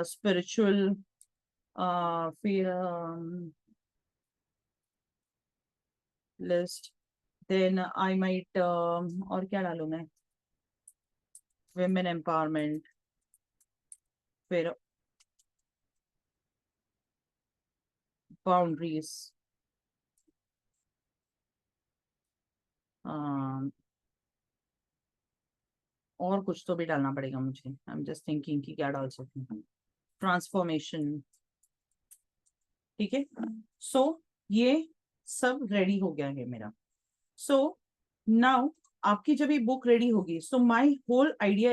Speaker 1: स्पिरिचुअल, फिर लिस्ट, देन आई माइट और क्या डालूं मैं, विमेन एम्पावरमेंट, फिर बाउंड्रीज, और कुछ तो भी डालना पड़ेगा मुझे। आई एम जस्ट थिंकिंग कि क्या डाल सकती हूँ, ट्रांसफॉर्मेशन। ठीक है, सो ये सब रेडी हो गया है मेरा। सो नाउ आपकी जब ये बुक रेडी होगी, so my whole idea,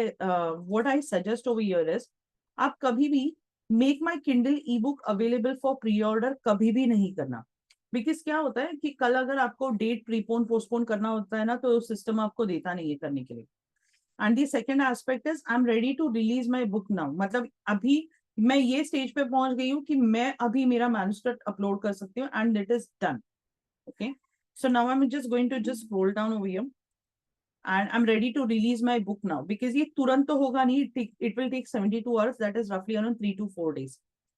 Speaker 1: what I suggest over here is, आप कभी भी make my Kindle ebook available for preorder कभी भी नहीं करना। बिकॉज क्या होता है कि कल अगर आपको डेट प्रीपोन पोस्टपोन करना होता है ना, तो सिस्टम आपको देता नहीं है करने के लिए। And the second aspect is I am ready to release my book now, मतलब अभी मैं ये स्टेज पे पहुंच गई हूँ कि मैं अभी मेरा मैन्युस्क्रिप्ट अपलोड कर सकती हूँ and it is done. Okay, so now I'm just going to just scroll down over here and I'm ready to release my book now, because ये तुरंत तो होगा नहीं, it will take 72 hours, that is roughly around 3 to 4 days.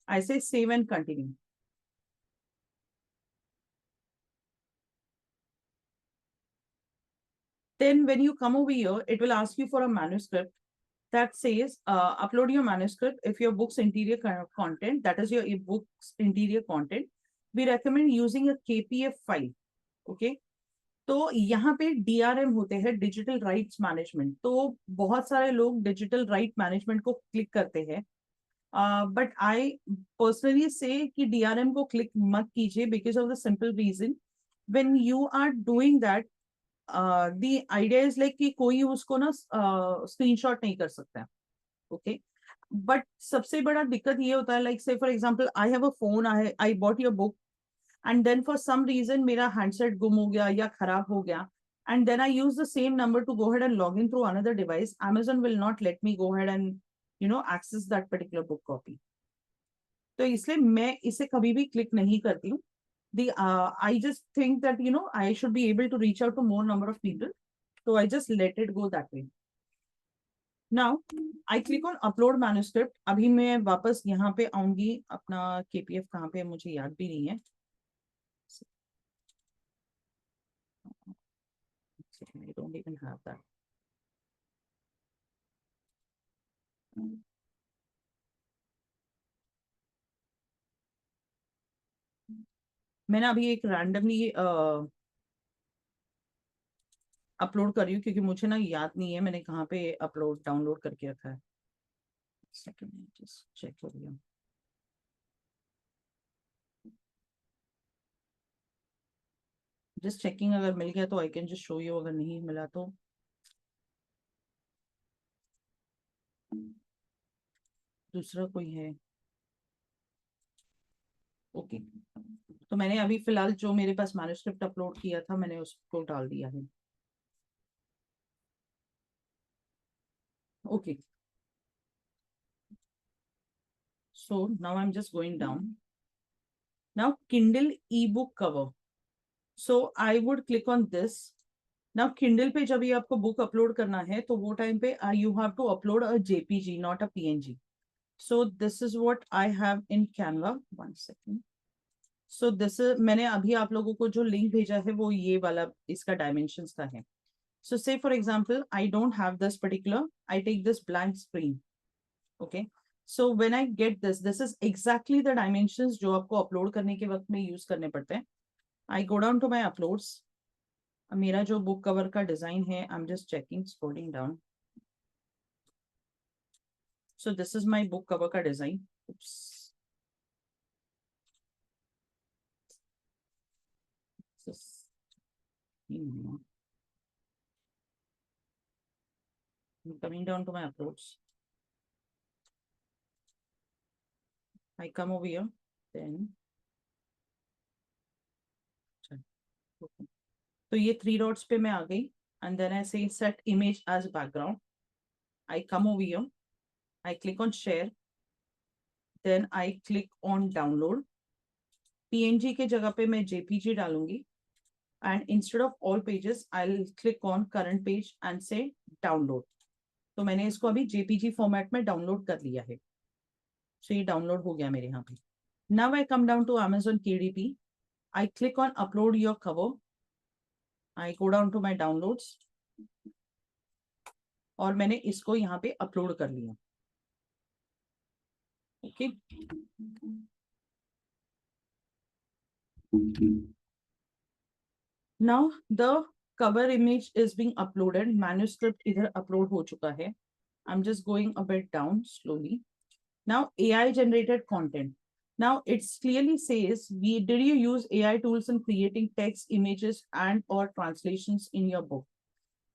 Speaker 1: I say save and continue. Then when you come over here, it will ask you for a manuscript that says upload your manuscript if your book's interior content, that is your book's interior content, we recommend using a KPF file. Okay, तो यहाँ पे DRM होते हैं, digital rights management. तो बहुत सारे लोग digital right management को क्लिक करते हैं, बट आई पर्सनली से कि DRM को क्लिक मत कीजिए, because of the simple reason, when you are doing that, the idea is like कि कोई उसको ना स्क्रीनशॉट नहीं कर सकता है, ओके। बट सबसे बड़ा दिक्कत ये होता है, like say for example I have a phone, I bought your book, and then for some reason मेरा हैंडसेट गुम हो गया या खराब हो गया, and then I use the same number to go ahead and log in through another device, Amazon will not let me go ahead and access that particular book copy. तो इसलिए मैं इसे कभी भी क्लिक नहीं करती हूँ. I just think that I should be able to reach out to more number of people, so I just let it go that way. Now I click on upload manuscript. अभी मैं वापस यहाँ पे आऊंगी, अपना KPF कहाँ पे है मुझे याद भी नहीं है. I don't even have that. मैंने अभी एक रैंडमली अपलोड कर रही हूँ, क्योंकि मुझे ना याद नहीं है मैंने कहाँ पे अपलोड डाउनलोड करके रखा है. सेकंड जस्ट चेक हो गया. जस्ट चेकिंग, अगर मिल गया तो I can just show you, अगर नहीं मिला तो दूसरा कोई है. ओके, तो मैंने अभी फिलहाल जो मेरे पास मैन्युस्क्रिप्ट अपलोड किया था मैंने उसको डाल दिया है. Okay, so now I'm just going down. Now Kindle ebook cover, so I would click on this. Now Kindle पे जब ये आपको बुक अपलोड करना है तो वो टाइम पे you have to upload a JPG, not a PNG. So this is what I have in Canva. One second. So this is, मैंने अभी आप लोगों को जो लिंक भेजा है वो ये वाला इसका डायमेंशंस का है. So say for example, I don't have this particular, I take this blank screen. Okay. So when I get this, this is exactly the dimensions जो आपको अपलोड करने के वक्त में यूज करने पड़ते हैं. I go down to my uploads. मेरा जो बुक कवर का डिजाइन है, I'm just checking, scrolling down. So this is my book cover का design. Oops. I'm coming down to my uploads. I come over here, then तो ये 3 dots पे मैं आ गई, and then I say set image as background. I come over here, I click on share, then I click on download. PNG के जगह पे मैं JPG डालूंगी, and instead of all pages I'll click on current page and say download. तो मैंने इसको अभी JPG format में डाउनलोड कर लिया है. So ये डाउनलोड हो गया मेरे यहाँ पे. Now I come down to Amazon KDP. I click on upload your cover. I go down to my downloads और मैंने इसको यहाँ पे अपलोड कर लिया. Okay. Now the cover image is being uploaded. Manuscript इधर अपलोड हो चुका है. I'm just going a bit down slowly. Now AI generated content. Now it clearly says, did you use AI tools in creating text, images and or translations in your book?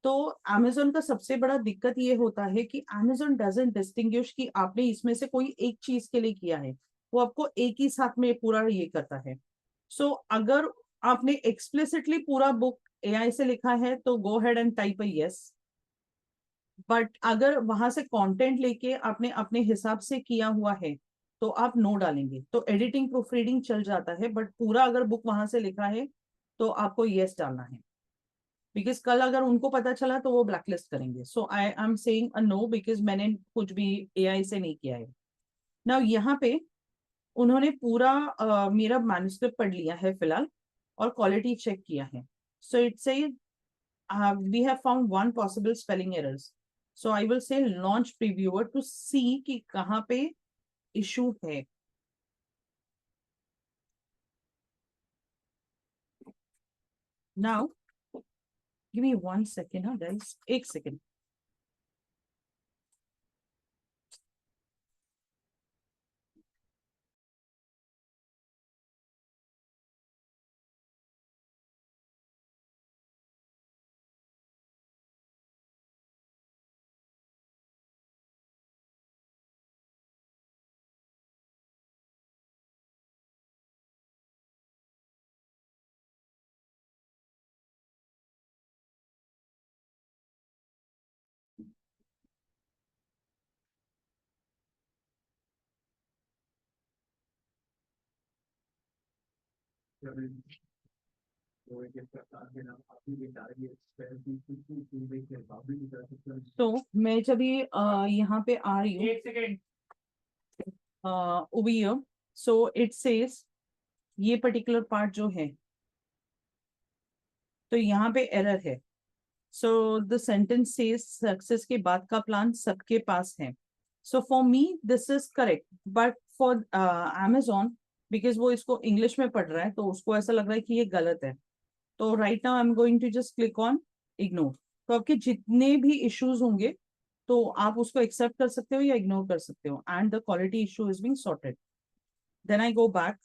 Speaker 1: तो Amazon का सबसे बड़ा दिक्कत ये होता है कि Amazon doesn't distinguish कि आपने इसमें से कोई एक चीज के लिए किया है, वो आपको एक ही साथ में पूरा ये करता है. So अगर आपने explicitly पूरा बुक AI से लिखा है तो go ahead and type a yes. But अगर वहां से कंटेंट लेके आपने अपने हिसाब से किया हुआ है तो आप नो डालेंगे, तो एडिटिंग प्रूफ रीडिंग चल जाता है. बट पूरा अगर बुक वहां से लिखा है तो आपको यस डालना है, बिकॉज कल अगर उनको पता चला तो वो ब्लैकलिस्ट करेंगे. So I am saying a no, because मैंने कुछ भी AI से नहीं किया है. नाउ यहाँ पे उन्होंने पूरा मेरा मैन्युस्क्रिप्ट पढ़ लिया है फिलहाल और क्वालिटी चेक किया है. सो इट्स से we have found one possible spelling errors. So I will say launch previewer to see कि कहाँ पे issue है. Now Give me 1 second, huh, guys. 1 second. तो मैं जब ये यहाँ पे आ रही हूँ, 1 second, over here, so it says ये पर्टिकुलर पार्ट जो है, तो यहाँ पे एरर है. So the sentence says success के बाद का प्लान सबके पास है. So for me this is correct, but for Amazon, because वो इसको इंग्लिश में पढ़ रहा है तो उसको ऐसा लग रहा है कि ये गलत है. तो right now I'm going to just click on ignore. तो आपके जितने भी इश्यूज होंगे तो आप उसको एक्सेप्ट कर सकते हो या इग्नोर कर सकते हो, and the quality issue is being sorted. Then I go back.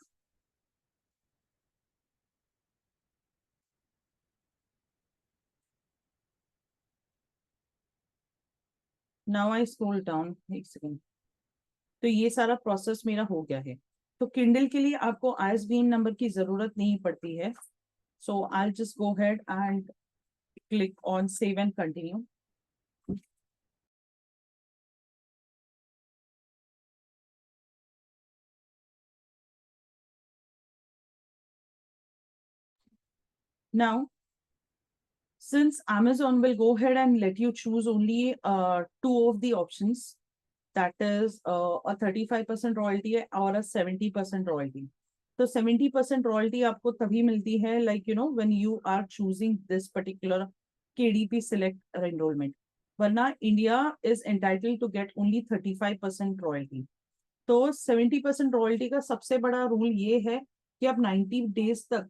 Speaker 1: Now I scroll down. एक सेकेंड. तो ये सारा प्रोसेस मेरा हो गया है. तो किंडल के लिए आपको ISBN नंबर की जरूरत नहीं पड़ती है. So I just go head and click on save and continue. Now, since Amazon will go ahead and let you choose only two of the options, that is a 35% royalty or a 70% royalty. So 70% royalty आपको तभी मिलती है, like when you are choosing this particular KDP select enrollment. वरना India is entitled to get only 35% royalty. तो 70% royalty का सबसे बड़ा rule ये है कि आप 90 डेज तक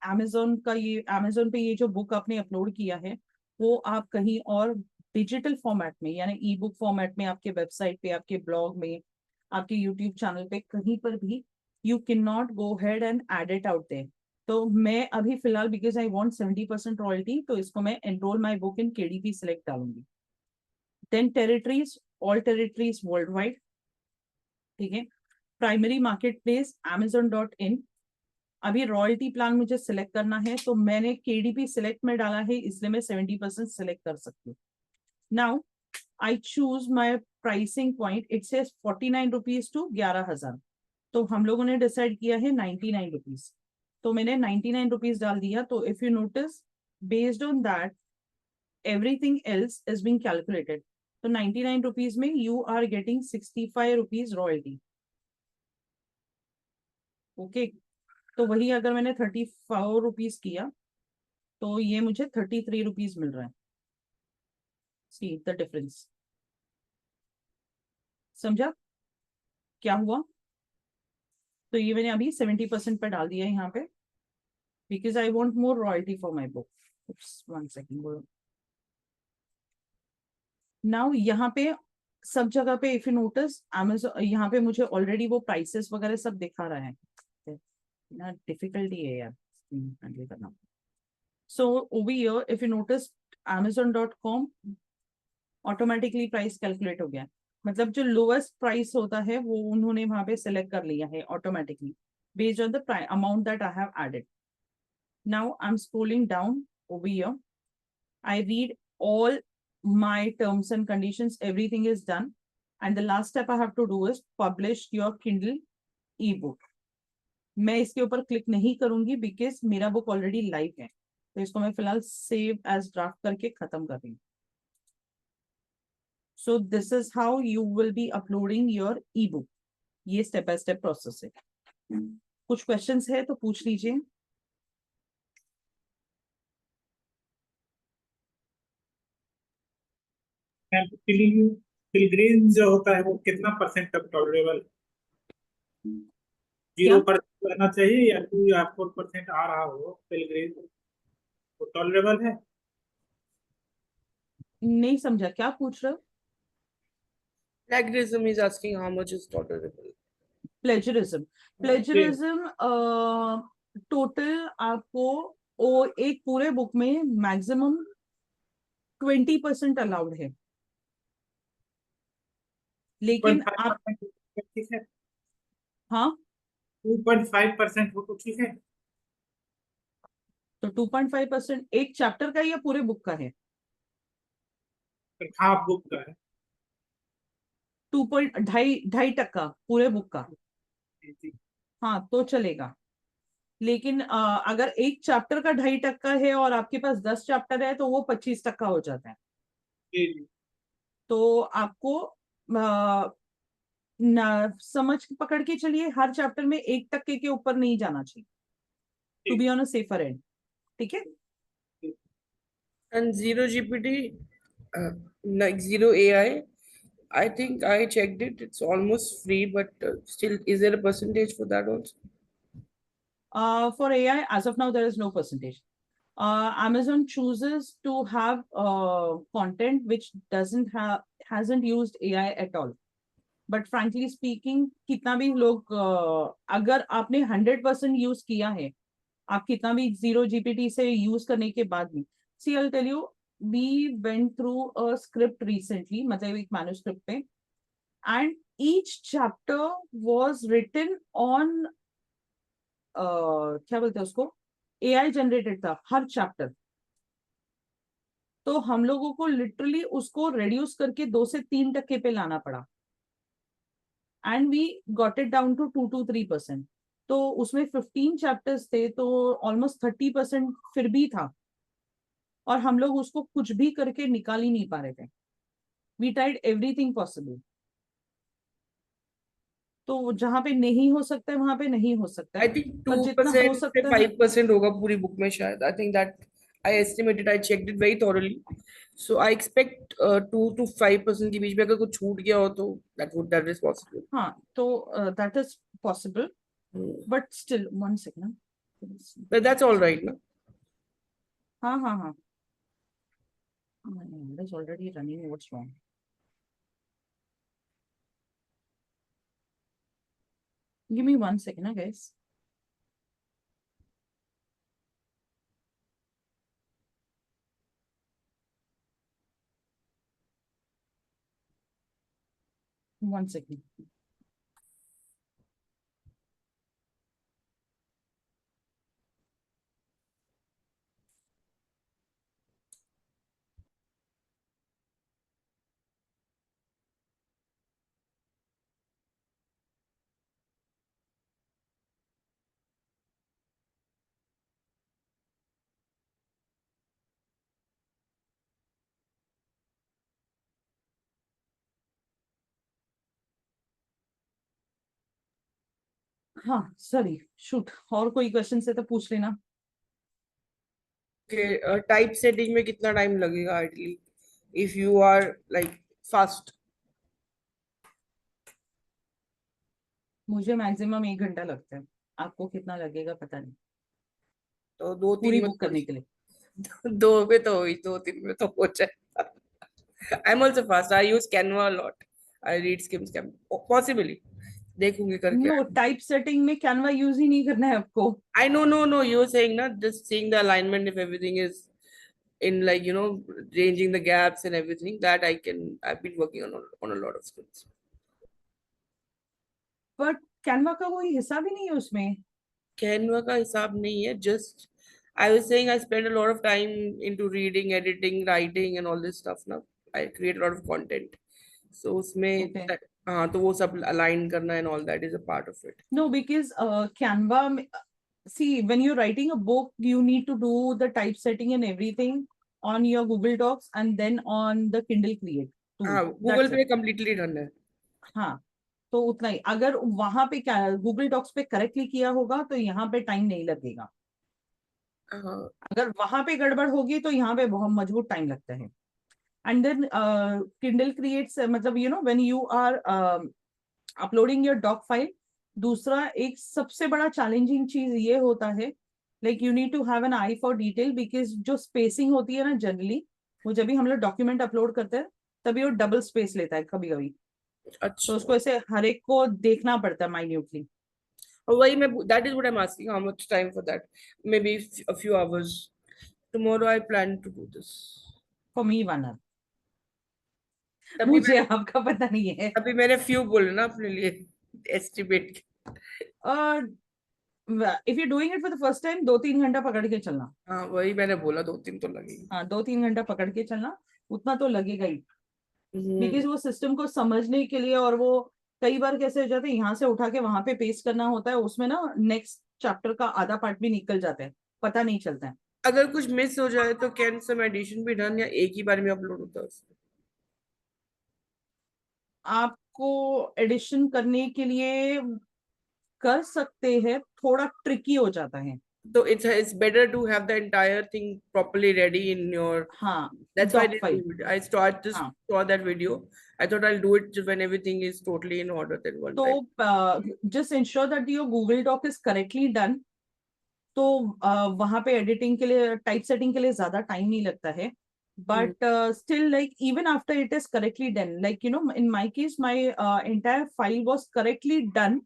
Speaker 1: अमेजोन पे ये जो बुक आपने अपलोड किया है वो आप कहीं और डिजिटल फॉर्मेट में, यानी ई बुक फॉर्मेट में, आपके वेबसाइट पे, आपके ब्लॉग में, आपके यूट्यूब चैनल पे, कहीं पर भी you can not go head and add it out there. तो मैं अभी फिलहाल बिकॉज आई वांट 70% रॉयल्टी, तो इसको मैं enrol my book in KDP select डालूंगी. Then territories, all territories worldwide. ठीक है. Primary marketplace amazon.in. अभी रॉयल्टी प्लान मुझे सिलेक्ट करना है तो मैंने KDP सिलेक्ट में डाला है, इसलिए मैं 70% सिलेक्ट कर सकती हूँ. Now I choose my pricing point. It says 49 rupees to 11,000. तो हम लोगों ने डिसाइड किया है 99 रुपीज. तो मैंने 99 रुपीज डाल दिया. तो if you notice, based on that everything else is being calculated. तो 99 रुपीज में you are getting 65 rupees royalty. Okay. तो वही अगर मैंने 34 रुपीज किया तो ये मुझे 33 रुपीज मिल रहा है. See the difference. समझा क्या हुआ? तो ये मैंने अभी 70% पे डाल दिया है यहाँ पे, because I want more royalty for my book. 1 second. Now यहाँ पे सब जगह पे इफ यू नोटिस Amazon यहाँ पे मुझे ऑलरेडी वो प्राइसेस वगैरह सब दिखा रहा है. ना डिफिकल्टी है यार हैंडल करना. So over here if you notice amazon.com automatically price calculate हो गया. मतलब जो लोएस्ट प्राइस होता है वो उन्होंने वहां पे सिलेक्ट कर लिया है automatically based on the amount that I have added. Now I am scrolling down over here. I read all my terms and conditions, everything is done. And the last step I have to do is publish your Kindle ebook. मैं इसके ऊपर click नहीं करूंगी because मेरा book already live है. तो इसको मैं फिलहाल सेव एज ड्राफ्ट करके खत्म कर रही हूँ. So this is how you will be uploading your E book. ये स्टेप बाय स्टेप प्रोसेस है. कुछ क्वेश्चंस है तो पूछ लीजिए.
Speaker 5: पिलग्रिम जो होता है वो कितना परसेंट तक टॉलरेबल?
Speaker 1: क्या?
Speaker 5: 0% रहना चाहिए या 2 या 4% आ रहा हो पिलग्रिम, वो टॉलरेबल है?
Speaker 1: नहीं समझा, क्या पूछ रहे हो?
Speaker 4: Plagiarism is asking how much is tolerable.
Speaker 1: Plagiarism, plagiarism total आपको एक पूरे बुक में मैक्सिमम 20% अलाउड है, लेकिन आप
Speaker 5: 2.5% ठीक है,
Speaker 1: हाँ
Speaker 5: 2.5% हो तो ठीक है।
Speaker 1: तो 2.5% एक चैप्टर का या पूरे बुक का है?
Speaker 5: पर हाफ बुक का है।
Speaker 1: 2.2 पूरे बुक का,
Speaker 5: जी,
Speaker 1: हाँ तो चलेगा। लेकिन अगर एक चैप्टर का 2.5% है और आपके पास 10 चैप्टर है तो वो 25% हो जाता है।
Speaker 5: जी।
Speaker 1: तो आपको समझ पकड़ के चलिए, हर चैप्टर में 1% के ऊपर नहीं जाना चाहिए, to be on a safer end. ठीक है,
Speaker 4: And zero GPT, like zero AI, I think I checked it. It's almost free, but still, is there a percentage for that also?
Speaker 1: for AI as of now there is no percentage. Amazon chooses to have content which hasn't used AI at all. But frankly speaking, कितना भी लोग अगर आपने 100% use किया है, आप कितना भी जीरो जीपीटी से यूज करने के बाद भी, see I tell you, we went through a script recently, मतलब एक मैन्युस्क्रिप्ट पे, and each chapter was written on क्या बोलते हैं उसको, एआई जनरेटेड था हर चैप्टर। तो हम लोगों को लिटरली उसको रिड्यूस करके 2 से 3% पे लाना पड़ा, and we got it down to 2 to 3%। तो उसमें 15 चैप्टर्स थे, तो ऑलमोस्ट 30% फिर भी था, और हम लोग उसको कुछ भी करके निकाल ही नहीं पा रहे थे। We tried everything possible. तो जहां पे नहीं हो सकता है वहां पे नहीं हो सकता
Speaker 4: I
Speaker 1: है,
Speaker 4: think
Speaker 1: पर जितना हो
Speaker 4: 2% से
Speaker 1: सकता है
Speaker 4: 5% होगा पूरी बुक में शायद. I think that I estimated, I checked it very thoroughly. So I expect 2 to 5% के बीच में अगर कुछ छूट गया हो तो that is possible.
Speaker 1: हाँ, तो that is possible,
Speaker 4: Hmm.
Speaker 1: But still 1 second।
Speaker 4: But that's all right, no?
Speaker 1: हाँ हाँ हाँ, it is already running, what's wrong? Give me 1 second, guys. One second. हाँ सॉरी, शूट, और कोई क्वेश्चन से तो पूछ लेना।
Speaker 4: Okay, type setting में कितना टाइम लगेगा ideally if you are like fast?
Speaker 1: मुझे मैक्सिमम 1 घंटा लगता है, आपको कितना लगेगा पता नहीं,
Speaker 4: तो
Speaker 1: पूरी
Speaker 4: 2-3 में
Speaker 1: बुक करने के लिए।
Speaker 4: 2 में तो हुई, 2-3 में तो हो जाएगा. I'm also fast. I use Canva a lot. I read Skims Canva. Possibly. देखूंगी करके.
Speaker 1: नो, टाइप सेटिंग में कैनवा यूज ही नहीं करना है आपको।
Speaker 4: I know, no. You're saying ना, just seeing the alignment if everything is in like changing the gaps and everything that I've been working on a lot of skills.
Speaker 1: But Canva का कोई हिसाब ही नहीं है उसमें।
Speaker 4: Canva का हिसाब नहीं है. Just I was saying I spend a lot of time into reading, editing, writing and all this stuff now. I create a lot of content. So उसमें
Speaker 1: Okay.
Speaker 4: हाँ, तो वो सब align करना and all that is a part of it.
Speaker 1: No, because Canva, see, when you're writing a book, you need to do the typesetting and everything on your Google Docs and then on the Kindle Create tool.
Speaker 4: हाँ,
Speaker 1: That's
Speaker 4: Google
Speaker 1: it.
Speaker 4: पे completely done है.
Speaker 1: हाँ, तो उतना ही। अगर वहां पे क्या गूगल डॉक्स पे करेक्टली किया होगा तो यहाँ पे टाइम नहीं लगेगा।
Speaker 4: हाँ.
Speaker 1: अगर वहां पे गड़बड़ होगी तो यहाँ पे बहुत मजबूत टाइम लगता है। एंड देन किंडल क्रिएट्स, मतलब when you are uploading your doc file, दूसरा एक सबसे बड़ा चैलेंजिंग चीज ये होता है, like you need to have an eye for detail, because जो स्पेसिंग होती है ना जनरली, वो जब भी हम लोग डॉक्यूमेंट अपलोड करते हैं तभी वो डबल स्पेस लेता है कभी कभी, तो
Speaker 4: अच्छा,
Speaker 1: उसको ऐसे हर एक को देखना पड़ता है माइन्यूटली.
Speaker 4: और वही मैं, that is what I'm asking, how much time for that? Maybe a few hours. Tomorrow I plan to do this.
Speaker 1: For me 1 hour.
Speaker 4: तभी
Speaker 1: मुझे आपका पता नहीं है.
Speaker 4: अभी मैंने few बोले ना अपने लिए estimate.
Speaker 1: और if you doing it for the first time 2-3 घंटा पकड़ के चलना.
Speaker 4: हाँ वही मैंने बोला, 2-3 तो लगेगी.
Speaker 1: हाँ 2-3 घंटा पकड़ के चलना, उतना तो लगेगा ही.
Speaker 4: हम्म,
Speaker 1: बिकॉज वो सिस्टम को समझने के लिए, और वो कई बार कैसे हो जाता है यहाँ से उठा के वहां पे पेस्ट करना होता है, उसमें ना नेक्स्ट चैप्टर का आधा पार्ट भी निकल जाता है, पता नहीं चलता है.
Speaker 4: अगर कुछ मिस हो जाए तो कैन सम एडिशन भी डन, या एक ही बार में अपलोड होता है उसमें?
Speaker 1: आपको एडिशन करने के लिए कर सकते हैं, थोड़ा ट्रिकी हो जाता है.
Speaker 4: तो it's better to have the entire thing properly ready in your.
Speaker 1: हाँ
Speaker 4: That's why I
Speaker 1: doc
Speaker 4: didn't
Speaker 1: file.
Speaker 4: do it. I just
Speaker 1: हाँ
Speaker 4: saw that video. I thought I'll do it just when everything is totally in order then one time.
Speaker 1: तो just ensure that your Google doc is correctly done. तो वहां पे editing के लिए, type setting के लिए ज्यादा टाइम नहीं लगता है. But still like even after it is correctly done, like you no in my case my entire file was correctly done,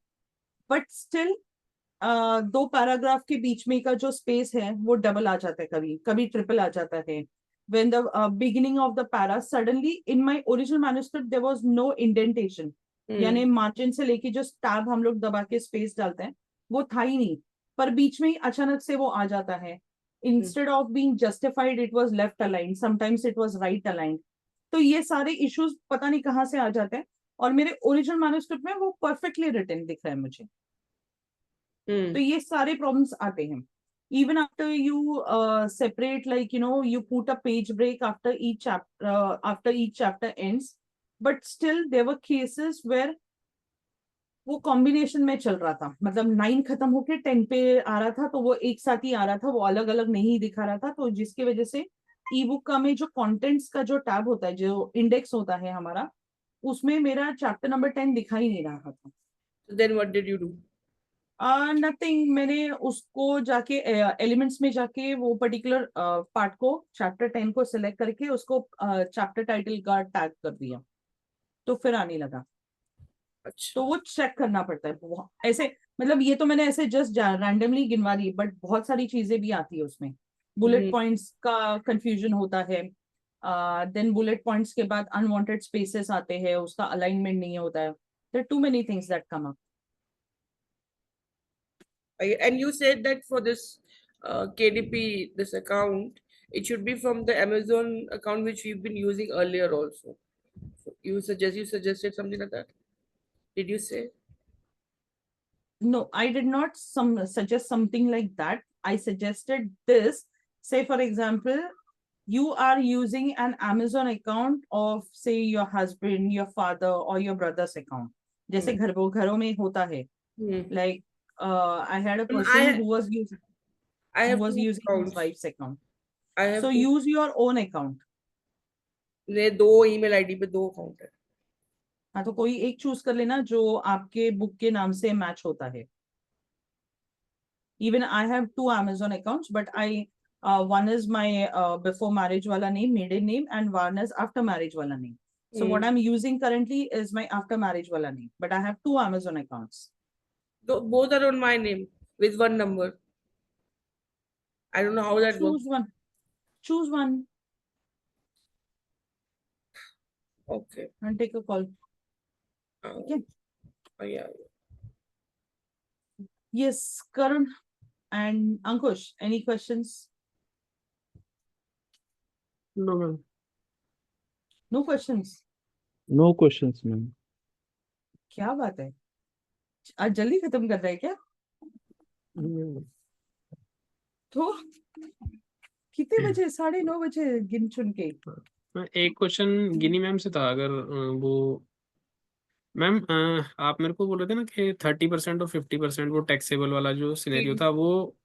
Speaker 1: but still 2 paragraph के बीच में का जो स्पेस है वो डबल आ जाता है, कभी कभी ट्रिपल आ जाता है. when the beginning of the para, suddenly in my original manuscript there was no indentation. यानी मार्जिन से लेके जो टैब हम लोग दबा के स्पेस डालते हैं वो था ही नहीं, पर बीच में ही अचानक से वो आ जाता है. Instead of being justified it was left aligned, sometimes it was right aligned. तो ये सारे इश्यूज पता नहीं कहाँ से आ जाते हैं, और मेरे ओरिजिनल मैन्युस्क्रिप्ट में वो परफेक्टली रिटन दिख रहा है मुझे. तो ये सारे प्रॉब्लम्स आते हैं. Even after you separate, like you know, you put a page break after each chapter ends, but still there were cases where वो कॉम्बिनेशन में चल रहा था, मतलब 9 खत्म होके 10 पे आ रहा था, तो वो एक साथ ही आ रहा था, वो अलग अलग नहीं दिखा रहा था. तो जिसकी वजह से ई बुक का में जो कंटेंट्स का जो टैब होता है, जो इंडेक्स होता है हमारा, उसमें मेरा चैप्टर नंबर 10 दिखाई नहीं रहा था.
Speaker 4: So then what did you do?
Speaker 1: Nothing. मैंने उसको जाके एलिमेंट्स में जाके वो पर्टिकुलर पार्ट को, चैप्टर 10 को सिलेक्ट करके उसको चैप्टर टाइटल का टैग कर दिया, तो फिर आने लगा.
Speaker 4: अच्छा.
Speaker 1: तो वो चेक करना पड़ता है ऐसे. मतलब ये तो मैंने ऐसे जस्ट रैंडमली गिनवा दी, बट बहुत सारी चीजें भी आती है उसमें. बुलेट पॉइंट्स का कंफ्यूजन होता है, देन बुलेट पॉइंट्स के बाद अनवांटेड स्पेसेस आते हैं, उसका अलाइनमेंट नहीं होता है. There are too many things that come up.
Speaker 4: And you said that for this KDP, this account, it should be from the Amazon account which we've been using earlier also. So you suggested something like that. Did you say?
Speaker 1: No, I did not suggest something like that. I suggested this. Say, for example, you are using an Amazon account of, say, your husband, your father, or your brother's account. जैसे घरों में होता है. Like, I had a person who was using his
Speaker 4: accounts.
Speaker 1: wife's account.
Speaker 4: I have
Speaker 1: So
Speaker 4: two.
Speaker 1: use your own account.
Speaker 4: मेरे 2 email ID पे 2 account है.
Speaker 1: हाँ, तो कोई एक चूज कर लेना जो आपके बुक के नाम से मैच होता है. Even I have 2 Amazon accounts, but one is my before marriage wala name, maiden name, and one is after marriage wala name. So what I'm using currently is my after marriage wala name, but I have 2 Amazon accounts.
Speaker 4: Both are on my name with one number. I don't know how that works.
Speaker 1: Choose one
Speaker 4: Okay.
Speaker 1: and take a call. Okay.
Speaker 4: Yeah.
Speaker 1: Yes, Karun and Ankush, any questions?
Speaker 2: No, ma'am.
Speaker 1: No questions.
Speaker 3: No questions, ma'am.
Speaker 1: क्या बात है, आज जल्दी खत्म कर रहे हैं क्या? तो कितने बजे? 9:30 बजे गिन चुन के.
Speaker 2: एक क्वेश्चन गिनी मैम से था, अगर वो मैम आप मेरे को बोल रहे थे ना कि 30% और 50% वो टैक्सेबल वाला जो सिनेरियो था वो,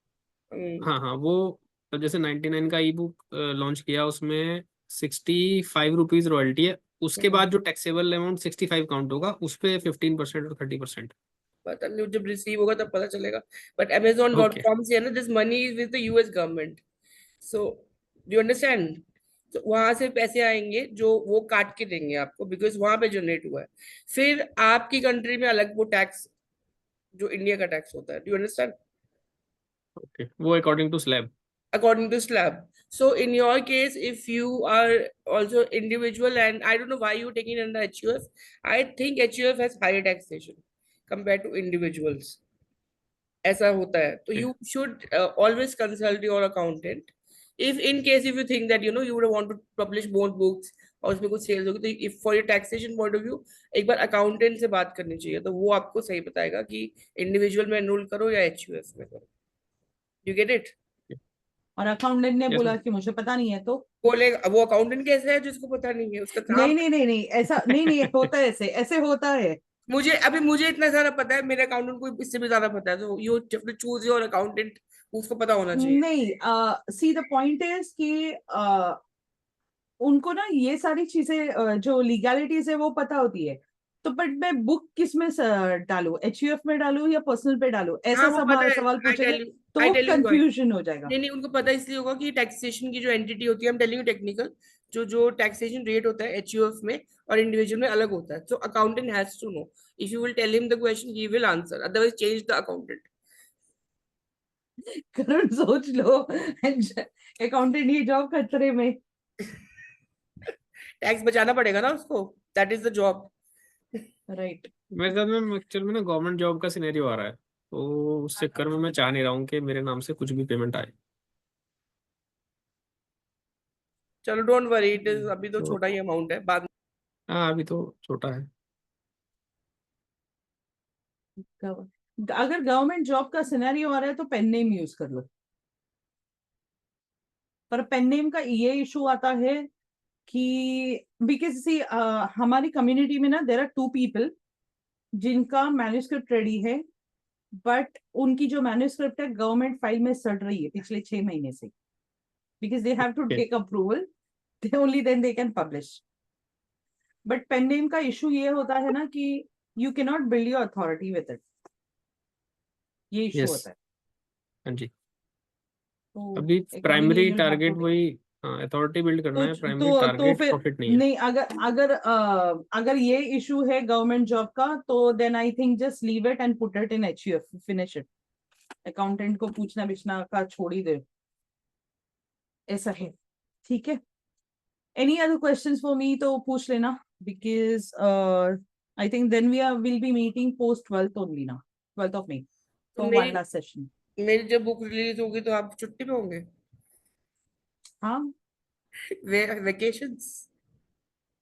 Speaker 2: हाँ वो तो जैसे 99 का ई बुक लॉन्च किया, उसमें 65 रुपीज रॉयल्टी है, उसके बाद जो टैक्सेबल अमाउंट 65 काउंट होगा, उस पे 15% और 30%.
Speaker 4: पता नहीं, जब रिसीव होगा तब पता चलेगा. बट Amazon.com से है ना, this money is with the US government. So do you understand? तो वहां से पैसे आएंगे जो वो काट के देंगे आपको, बिकॉज वहां पे जनरेट हुआ है। फिर आपकी कंट्री में अलग वो टैक्स, जो इंडिया का टैक्स होता है, डू यू अंडरस्टैंड?
Speaker 2: ओके, वो according to slab.
Speaker 4: According to slab. So in your case, if you are also individual, and I don't know why you're taking under HUF, I think HUF has higher taxation compared to individuals. ऐसा होता है, तो you should always consult your accountant. If in case if you think that you know you would want to publish more books और उसमें कुछ sales होगी, तो if for your taxation point of view एक बार accountant से बात करनी चाहिए, तो वो आपको सही बताएगा कि individual में enroll करो या HUF में करो। You get it?
Speaker 1: और अकाउंटेंट ने
Speaker 2: Yes,
Speaker 1: बोला
Speaker 2: ma'am.
Speaker 1: कि मुझे पता नहीं है, तो
Speaker 4: बोलेगा वो अकाउंटेंट कैसे है जिसको पता नहीं है, उसका काम।
Speaker 1: नहीं नहीं नहीं नहीं, ऐसा नहीं नहीं होता है, ऐसे होता है।
Speaker 4: मुझे इतना सारा पता है, मेरे अकाउंटेंट को इससे भी ज्यादा पता है, तो यू चूज योर अकाउंटेंट, उसको पता होना चाहिए।
Speaker 1: नहीं, सी द पॉइंट इज कि उनको ना ये सारी चीजें जो लीगैलिटीज है वो पता होती है। तो बट मैं बुक किस में डालूं, HUF में डालूं या पर्सनल पे डालूं, ऐसा
Speaker 4: हाँ वो पता है,
Speaker 1: सवाल
Speaker 4: आई
Speaker 1: पूछेंगे
Speaker 4: टेल यू,
Speaker 1: तो
Speaker 4: आई
Speaker 1: वो
Speaker 4: टेल यू व्हाई।
Speaker 1: कंफ्यूजन हो जाएगा।
Speaker 4: नहीं नहीं, उनको पता इसलिए होगा कि टैक्सेशन की जो एंटिटी होती है, हम टेलिंग यू टेक्निकल, जो टैक्सेशन रेट होता है HUF में और इंडिविजुअल में अलग होता है। So accountant has to know, if you will tell him the question he will answer, otherwise change the accountant.
Speaker 1: Karan सोच लो, अकाउंटेंट ये जॉब खतरे में।
Speaker 4: टैक्स बचाना पड़ेगा ना उसको, that is the job.
Speaker 1: Right.
Speaker 2: मेरे साथ में एक्चुअल में ना गवर्नमेंट जॉब का सिनेरियो आ रहा है, तो उस चक्कर में मैं चाह नहीं रहा हूँ कि मेरे नाम से कुछ भी पेमेंट आए।
Speaker 4: चलो डोंट वरी, इट इज अभी तो
Speaker 2: तो
Speaker 4: छोटा ही अमाउंट है, बाद
Speaker 2: हाँ, अभी तो छोटा है।
Speaker 1: अगर गवर्नमेंट जॉब का सिनेरियो आ रहा है तो पेन नेम यूज कर लो। पर पेन नेम का ये इशू आता है कि बिकॉज सी हमारी कम्युनिटी में ना देयर आर 2 पीपल जिनका मैन्युस्क्रिप्ट रेडी है, बट उनकी जो मैन्युस्क्रिप्ट है गवर्नमेंट फाइल में सड़ रही है पिछले 6 महीने से, because they have to
Speaker 2: Okay.
Speaker 1: Take approval, they only then they can publish. But pen name का इशू ये होता है ना कि you can not build your authority with it, ये इशू
Speaker 2: Yes.
Speaker 1: होता है।
Speaker 2: हाँ जी,
Speaker 1: तो
Speaker 2: अभी
Speaker 1: accordingly
Speaker 2: primary
Speaker 1: you'll have to
Speaker 2: target
Speaker 1: take-
Speaker 2: वही, हाँ, अथॉरिटी बिल्ड करना है, प्राइमरी
Speaker 1: तो
Speaker 2: टारगेट
Speaker 1: फिर
Speaker 2: प्रॉफिट नहीं है।
Speaker 1: नहीं, अगर ये इशू है गवर्नमेंट जॉब का, तो then I think just leave it and put it in HUF, finish it. Accountant को पूछना बिछना का छोड़ ही दे, ऐसा है। ठीक है, any other questions for me तो पूछ लेना, because I think then will be meeting post 12th only ना, 12th ऑफ May
Speaker 4: तो
Speaker 1: फॉर वन लास्ट सेशन।
Speaker 4: मेरी जब बुक रिलीज होगी तो आप छुट्टी पे होंगे?
Speaker 1: हाँ,
Speaker 4: वेकेशंस?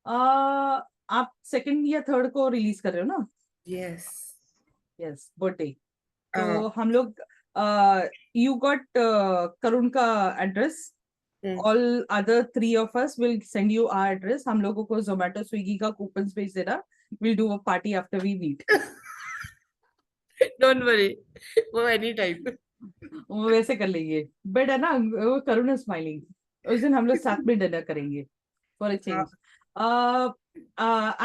Speaker 1: आप 2nd या 3rd को रिलीज कर रहे हो ना?
Speaker 4: यस।
Speaker 1: Yes, birthday.
Speaker 4: हाँ
Speaker 1: तो हम लोग यू गॉट करुण का address, all other 3 of us will send you our address। हम लोगों को जोमेटो स्विगी का कूपन भेज देना, we'll do a party after we meet।
Speaker 4: Don't worry, वो एनी टाइम।
Speaker 1: वो वैसे कर लेंगे, बट है ना, वो करुण is smiling, उस दिन हम लोग साथ में डिनर करेंगे for a change।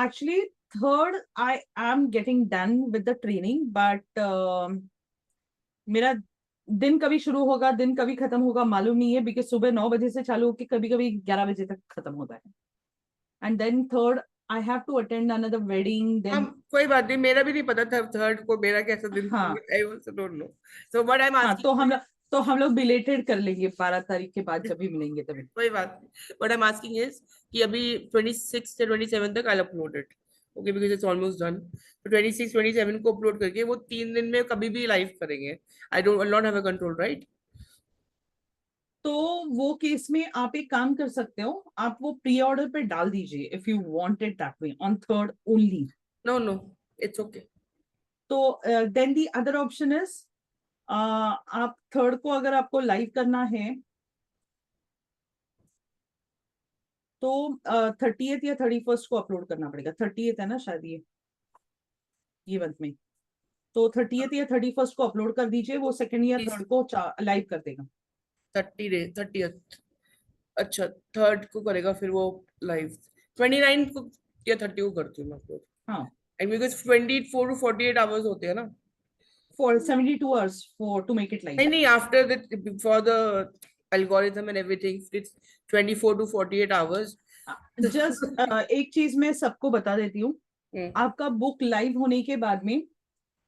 Speaker 1: Actually 3rd I am getting done with the training, but मेरा दिन कभी शुरू होगा, दिन कभी खत्म होगा मालूम नहीं है, बिकॉज सुबह 9 बजे से चालू होकर कभी कभी 11 बजे तक खत्म होता है। And then 3rd I have to attend another wedding. Then
Speaker 4: कोई बात नहीं, मेरा भी नहीं पता था 3rd को मेरा कैसा दिन था,
Speaker 1: हाँ
Speaker 4: I also don't know, so but I M
Speaker 1: हाँ,
Speaker 4: आस्किंग।
Speaker 1: तो हम लोग बिलेटेड कर लेंगे 12 तारीख के बाद जब भी मिलेंगे तभी।
Speaker 4: कोई बात नहीं, but I am asking is कि अभी 26 से 27 तक I will upload it, okay, because it's almost done. तो 26 27 को अपलोड करके वो 3 दिन में कभी भी लाइव करेंगे। I don't not have a control, right?
Speaker 1: तो वो केस में आप एक काम कर सकते हो, आप वो प्री ऑर्डर पे डाल दीजिए if you want it that way on 3rd only.
Speaker 4: No no, it's okay.
Speaker 1: तो then the other option is, आप 3rd को अगर आपको लाइव करना है तो 30th या 31st को अपलोड करना पड़ेगा। 30th है ना शायद ये मंथ में, तो 30th या 31st को अपलोड कर दीजिए, वो 2nd या 3rd को लाइव कर देगा।
Speaker 4: 30th, अच्छा 3rd को करेगा फिर वो लाइव। 29 को या 30 को करती हूँ मैं अपलोड।
Speaker 1: हाँ,
Speaker 4: एंड बिकॉज 24 to 48 आवर्स होते हैं ना,
Speaker 1: for 72 hours for to make it live।
Speaker 4: नहीं after the for the algorithm and everything. It's 24 to 48 hours.
Speaker 1: Just एक चीज मैं सबको बता देती हूँ,
Speaker 4: Hmm.
Speaker 1: आपका बुक लाइव होने के बाद में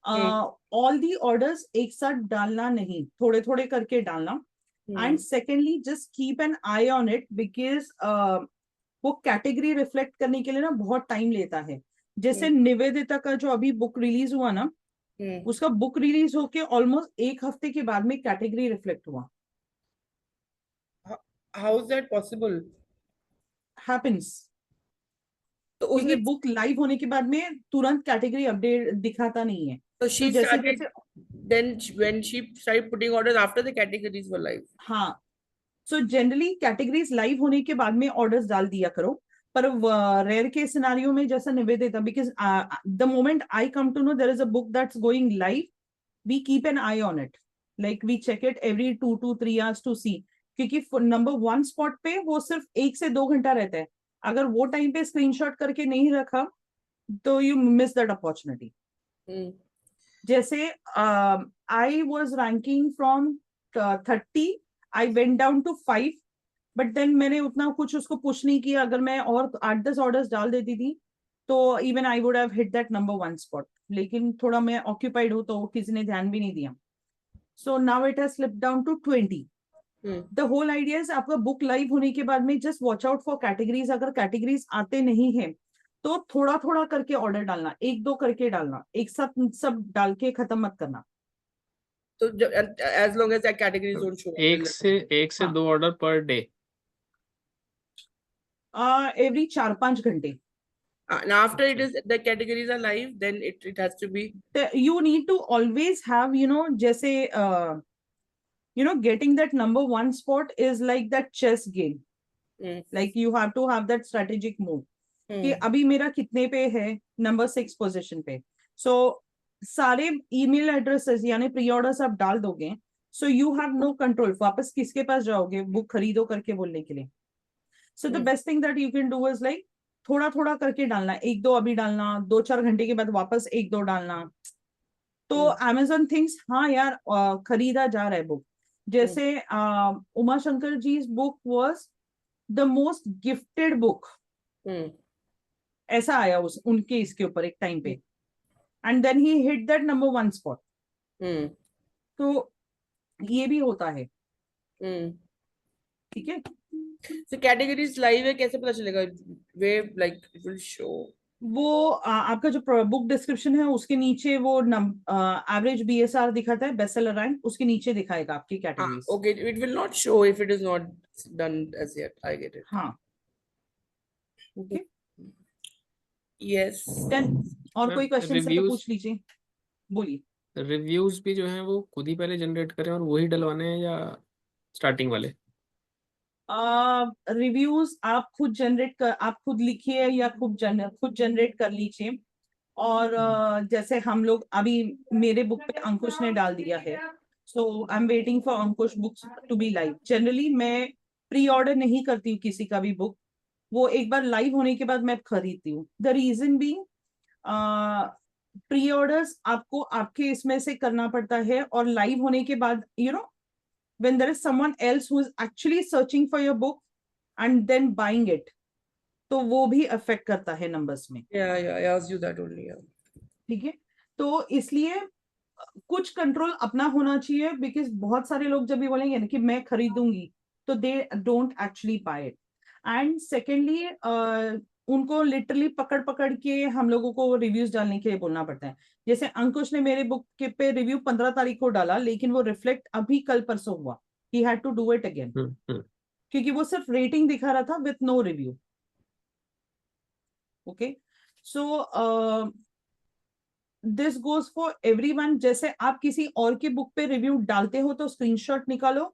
Speaker 4: Hmm.
Speaker 1: ऑल दी ऑर्डर्स एक साथ डालना नहीं, थोड़े थोड़े करके डालना.
Speaker 4: Hmm.
Speaker 1: And secondly just keep an eye on it, because वो कैटेगरी रिफ्लेक्ट करने के लिए ना बहुत टाइम लेता है. जैसे निवेदिता का जो अभी बुक रिलीज हुआ ना,
Speaker 4: Hmm.
Speaker 1: उसका बुक रिलीज होके ऑलमोस्ट एक हफ्ते के बाद में कैटेगरी रिफ्लेक्ट हुआ.
Speaker 4: How is that possible?
Speaker 1: Happens.
Speaker 4: तो
Speaker 1: क्योंकि
Speaker 4: उसने
Speaker 1: बुक लाइव होने के बाद में तुरंत कैटेगरी अपडेट दिखाता नहीं है.
Speaker 4: so
Speaker 1: तो
Speaker 4: she
Speaker 1: जैसे
Speaker 4: started
Speaker 1: जैसे
Speaker 4: then when she started putting orders after the categories were live.
Speaker 1: हाँ, सो जनरली कैटेगरीज लाइव होने के बाद में ऑर्डर्स डाल दिया करो. पर रेयर के सिनारियो में जैसा Nivedita, because the moment I come to know there is a book that's going live, we keep an eye on it, like we check it every 2 to 3 hours to see. क्योंकि number 1 spot पे वो सिर्फ 1 से 2 घंटा रहता है. अगर वो टाइम पे स्क्रीनशॉट करके नहीं रखा तो you miss that opportunity.
Speaker 4: Hmm.
Speaker 1: जैसे I was ranking from 30, I went down to 5, but then मैंने उतना कुछ उसको पुश नहीं किया. अगर मैं और 8-10 ऑर्डर्स डाल देती थी तो even I would have hit that number 1 spot. लेकिन थोड़ा मैं ऑक्यूपाइड हूँ तो किसी ने ध्यान भी नहीं दिया. So now it has slip down to 20.
Speaker 4: Hmm.
Speaker 1: The whole idea is आपका बुक लाइव होने के बाद में just watch out for categories. अगर कैटेगरीज आते नहीं है तो थोड़ा थोड़ा करके ऑर्डर डालना, 1-2 करके डालना, एक साथ सब डाल के खत्म मत करना.
Speaker 4: So as long as that categories don't show up.
Speaker 2: एक से
Speaker 1: हाँ.
Speaker 2: 2 ऑर्डर पर डे.
Speaker 1: एवरी 4-5 घंटे.
Speaker 4: And after it is the categories are live, then it has to be.
Speaker 1: You need to always have, जैसे getting that number 1 spot is like that chess game.
Speaker 4: Hmm.
Speaker 1: Like you have to have that strategic move. कि
Speaker 4: Hmm.
Speaker 1: अभी मेरा कितने पे है, number 6 position पे. So सारे email addresses यानी प्री ऑर्डर्स आप डाल दोगे, so you have no control. वापस किसके पास जाओगे बुक खरीदो करके बोलने के लिए. So the best thing that you can do is like थोड़ा थोड़ा करके डालना, 1-2 अभी डालना, 2-4 घंटे के बाद वापस 1-2 डालना. तो Amazon थिंग्स हाँ यार खरीदा जा रहा है बुक. जैसे Uma Shankar ji book was the most gifted book,
Speaker 4: Hmm.
Speaker 1: ऐसा आया उनके इसके ऊपर एक टाइम पे. And then he hit that number 1 spot.
Speaker 4: Hmm.
Speaker 1: तो ये भी होता है.
Speaker 4: Hmm.
Speaker 1: ठीक है.
Speaker 4: So categories live है, कैसे पता चलेगा? Where like it will show.
Speaker 1: वो आपका जो बुक डिस्क्रिप्शन है उसके नीचे वो एवरेज BSR दिखाता है, बेस्ट सेलर रैंक, उसके नीचे दिखाएगा आपकी categories.
Speaker 4: Okay, it will not show if it is not done as yet. I get it.
Speaker 1: हाँ. ओके.
Speaker 4: Yes.
Speaker 1: देन और
Speaker 2: मैम,
Speaker 1: कोई क्वेश्चन है तो
Speaker 2: reviews-
Speaker 1: पूछ लीजिए, बोलिए.
Speaker 2: रिव्यूज भी जो हैं वो खुद ही पहले जनरेट करें और वही डलवाने हैं या स्टार्टिंग वाले?
Speaker 1: रिव्यूज आप खुद लिखिए या खुद जनरेट कर लीजिए. और जैसे हम लोग अभी मेरे बुक पे अंकुश ने डाल दिया है, so I am waiting for Ankush books to be live. Generally मैं प्री ऑर्डर नहीं करती हूँ किसी का भी बुक, वो एक बार लाइव होने के बाद मैं खरीदती हूँ. The reason being preorders आपको आपके इसमें से करना पड़ता है, और लाइव होने के बाद when there is someone else who is actually searching for your book and then buying it, तो वो भी अफेक्ट करता है नंबर्स में.
Speaker 4: Yeah, I asked you that only. Yeah.
Speaker 1: ठीक है. तो इसलिए कुछ कंट्रोल अपना होना चाहिए, बिकॉज बहुत सारे लोग जब भी बोलेंगे ना कि मैं खरीदूंगी तो they don't actually buy it. And secondly उनको लिटरली पकड़ पकड़ के हम लोगों को रिव्यूज डालने के लिए बोलना पड़ता है. जैसे अंकुश ने मेरे बुक के पे रिव्यू 15 तारीख को डाला, लेकिन वो रिफ्लेक्ट अभी कल परसों हुआ. He had to do it again, क्योंकि वो सिर्फ रेटिंग दिखा रहा था with no review. Okay. So this goes for everyone. जैसे आप किसी और के बुक पे रिव्यू डालते हो तो स्क्रीनशॉट निकालो,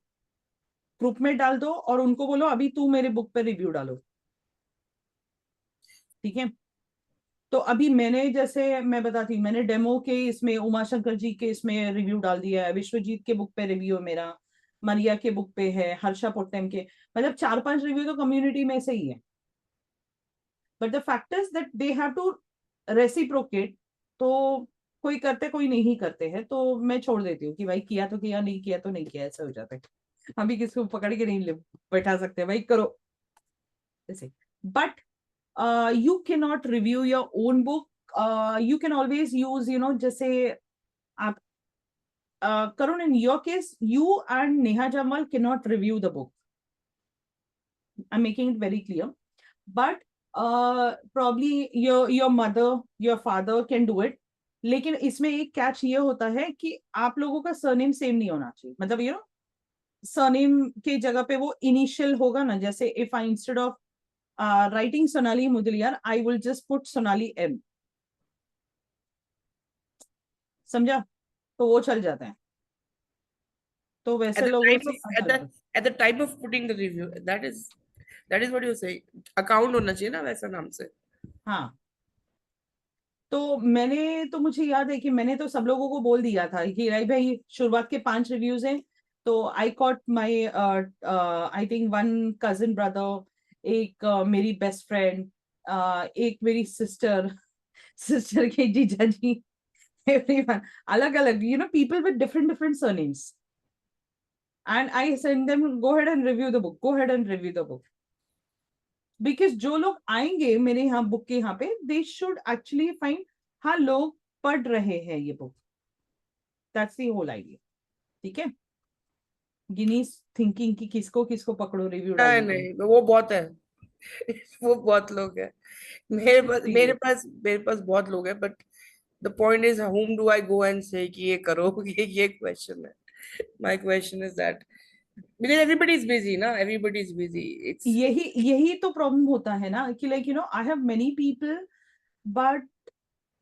Speaker 1: ग्रुप में डाल दो और उनको बोलो अभी तू मेरे बुक पे रिव्यू डालो. ठीक है. तो अभी मैंने, जैसे मैं बताती हूँ, मैंने डेमो के इसमें उमा शंकर जी के इसमें रिव्यू डाल दिया है, विश्वजीत के बुक पे रिव्यू है मेरा, मरिया के बुक पे है, हर्षा पोट्टेम के, मतलब 4-5 रिव्यू तो कम्युनिटी में से ही है. But the fact is that they have to reciprocate. तो कोई करते कोई नहीं करते हैं, तो मैं छोड़ देती हूँ कि भाई किया तो किया, नहीं किया तो नहीं किया, ऐसा हो जाता है. हम भी किसको पकड़ के नहीं बैठा सकते भाई, करो ऐसे। But you cannot review your own book. You can always use, जैसे आप Karun, in your case, you and Neha Jamal cannot review the book. I'm making it very clear. But probably your mother, your father can do it. लेकिन इसमें एक catch ये होता है कि आप लोगों का सरनेम सेम नहीं होना चाहिए, मतलब सरनेम के जगह पे वो इनिशियल होगा ना, जैसे if I instead of writing Sonali Mudaliar, I will just put Sonali M. समझा? तो वो चल जाता है, तो
Speaker 4: At
Speaker 1: वैसे
Speaker 4: the
Speaker 1: लोगों
Speaker 4: time
Speaker 1: से
Speaker 4: of at the time of putting the review, that is what you say. Account होना चाहिए ना वैसा नाम से.
Speaker 1: हाँ, तो मुझे याद है कि मैंने तो सब लोगों को बोल दिया था कि राइट भाई शुरुआत के 5 रिव्यूज हैं, तो आई caught my I think 1 cousin brother, एक मेरी बेस्ट फ्रेंड, एक मेरी सिस्टर के जीजा जी, everyone अलग अलग, people with different surnames, and I send them, go ahead and review the book, because जो लोग आएंगे मेरे यहाँ बुक के यहाँ पे, they should actually find हाँ लोग पढ़ रहे हैं ये book, that's the whole idea. ठीक है, गिनीज थिंकिंग की किसको किसको पकड़ो रिव्यू डालने के लिए।
Speaker 4: नहीं वो बहुत है. वो बहुत लोग हैं. मेरे पास बहुत लोग हैं, but the point is whom do I go and say कि ये करो. ये क्वेश्चन है. My question is that because everybody is busy ना, everybody is busy. It's
Speaker 1: यही तो प्रॉब्लम होता है ना कि like I have many people, but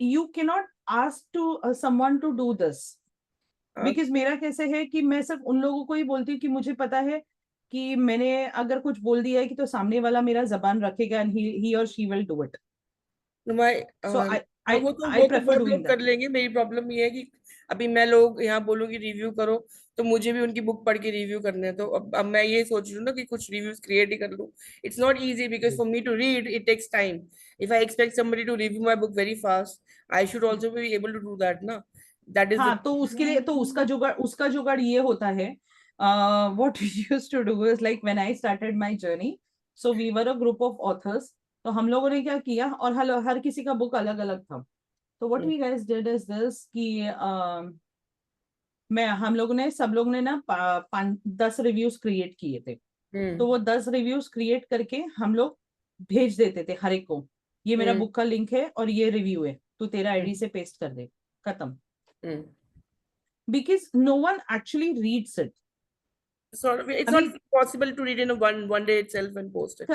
Speaker 1: you cannot ask to someone to do this, because मेरा कैसे है कि मैं सिर्फ उन लोगों को ही बोलती हूँ कि मुझे पता है कि मैंने अगर कुछ बोल दिया है कि तो सामने वाला मेरा जबान रखेगा एंड ही और शी विल डू इट, सो आई
Speaker 4: वो तो
Speaker 1: प्रेफर
Speaker 4: बहुत
Speaker 1: डूइंग
Speaker 4: लोग कर
Speaker 1: दैट।
Speaker 4: लेंगे. मेरी प्रॉब्लम ये है कि अभी मैं लोग यहाँ बोलूंगी रिव्यू करो, तो मुझे भी उनकी बुक पढ़ के रिव्यू करने हैं. तो अब मैं ये सोच रही हूँ ना कि कुछ रिव्यूज क्रिएट ही कर लूँ. It's not easy because for me to read it takes time. If I expect somebody to review my book very fast, I should also be able to do that ना. That is
Speaker 1: हाँ, तो उसके लिए तो उसका जुगाड़ ये होता है, what we used to do is like when I started my journey, so we were a group of authors, तो हम लोगों ने क्या किया, और हर किसी का बुक अलग अलग था, तो what we guys did is this कि हम लोगों ने सब लोग ने ना 10 रिव्यूज क्रिएट किए थे, तो वो 10 रिव्यूज क्रिएट करके हम लोग भेज देते थे हर एक को, ये मेरा बुक का लिंक है और ये रिव्यू है, तू तेरा आईडी से पेस्ट कर दे, खत्म. Because no one actually reads it.
Speaker 4: It's not possible to read in a one day itself and post it.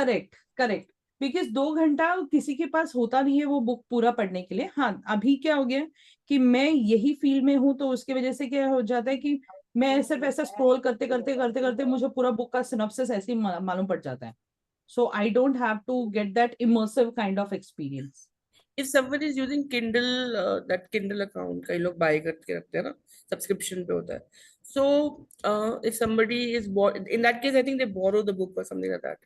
Speaker 1: Correct. Because 2 घंटा किसी के पास होता नहीं है वो बुक पूरा पढ़ने के लिए. हाँ, अभी क्या हो गया कि मैं यही फील्ड में हूँ, तो उसकी वजह से क्या हो जाता है कि मैं सिर्फ ऐसा स्क्रॉल करते मुझे पूरा बुक का सिनॉप्सिस ऐसे ही मालूम पड़ जाता है. So I don't have to get that immersive kind of experience.
Speaker 4: If someone is using Kindle, that Kindle account, कई लोग buy करके रखते हैं ना, subscription पे होता है. So if somebody is in that case, I think they borrow the book or something like that.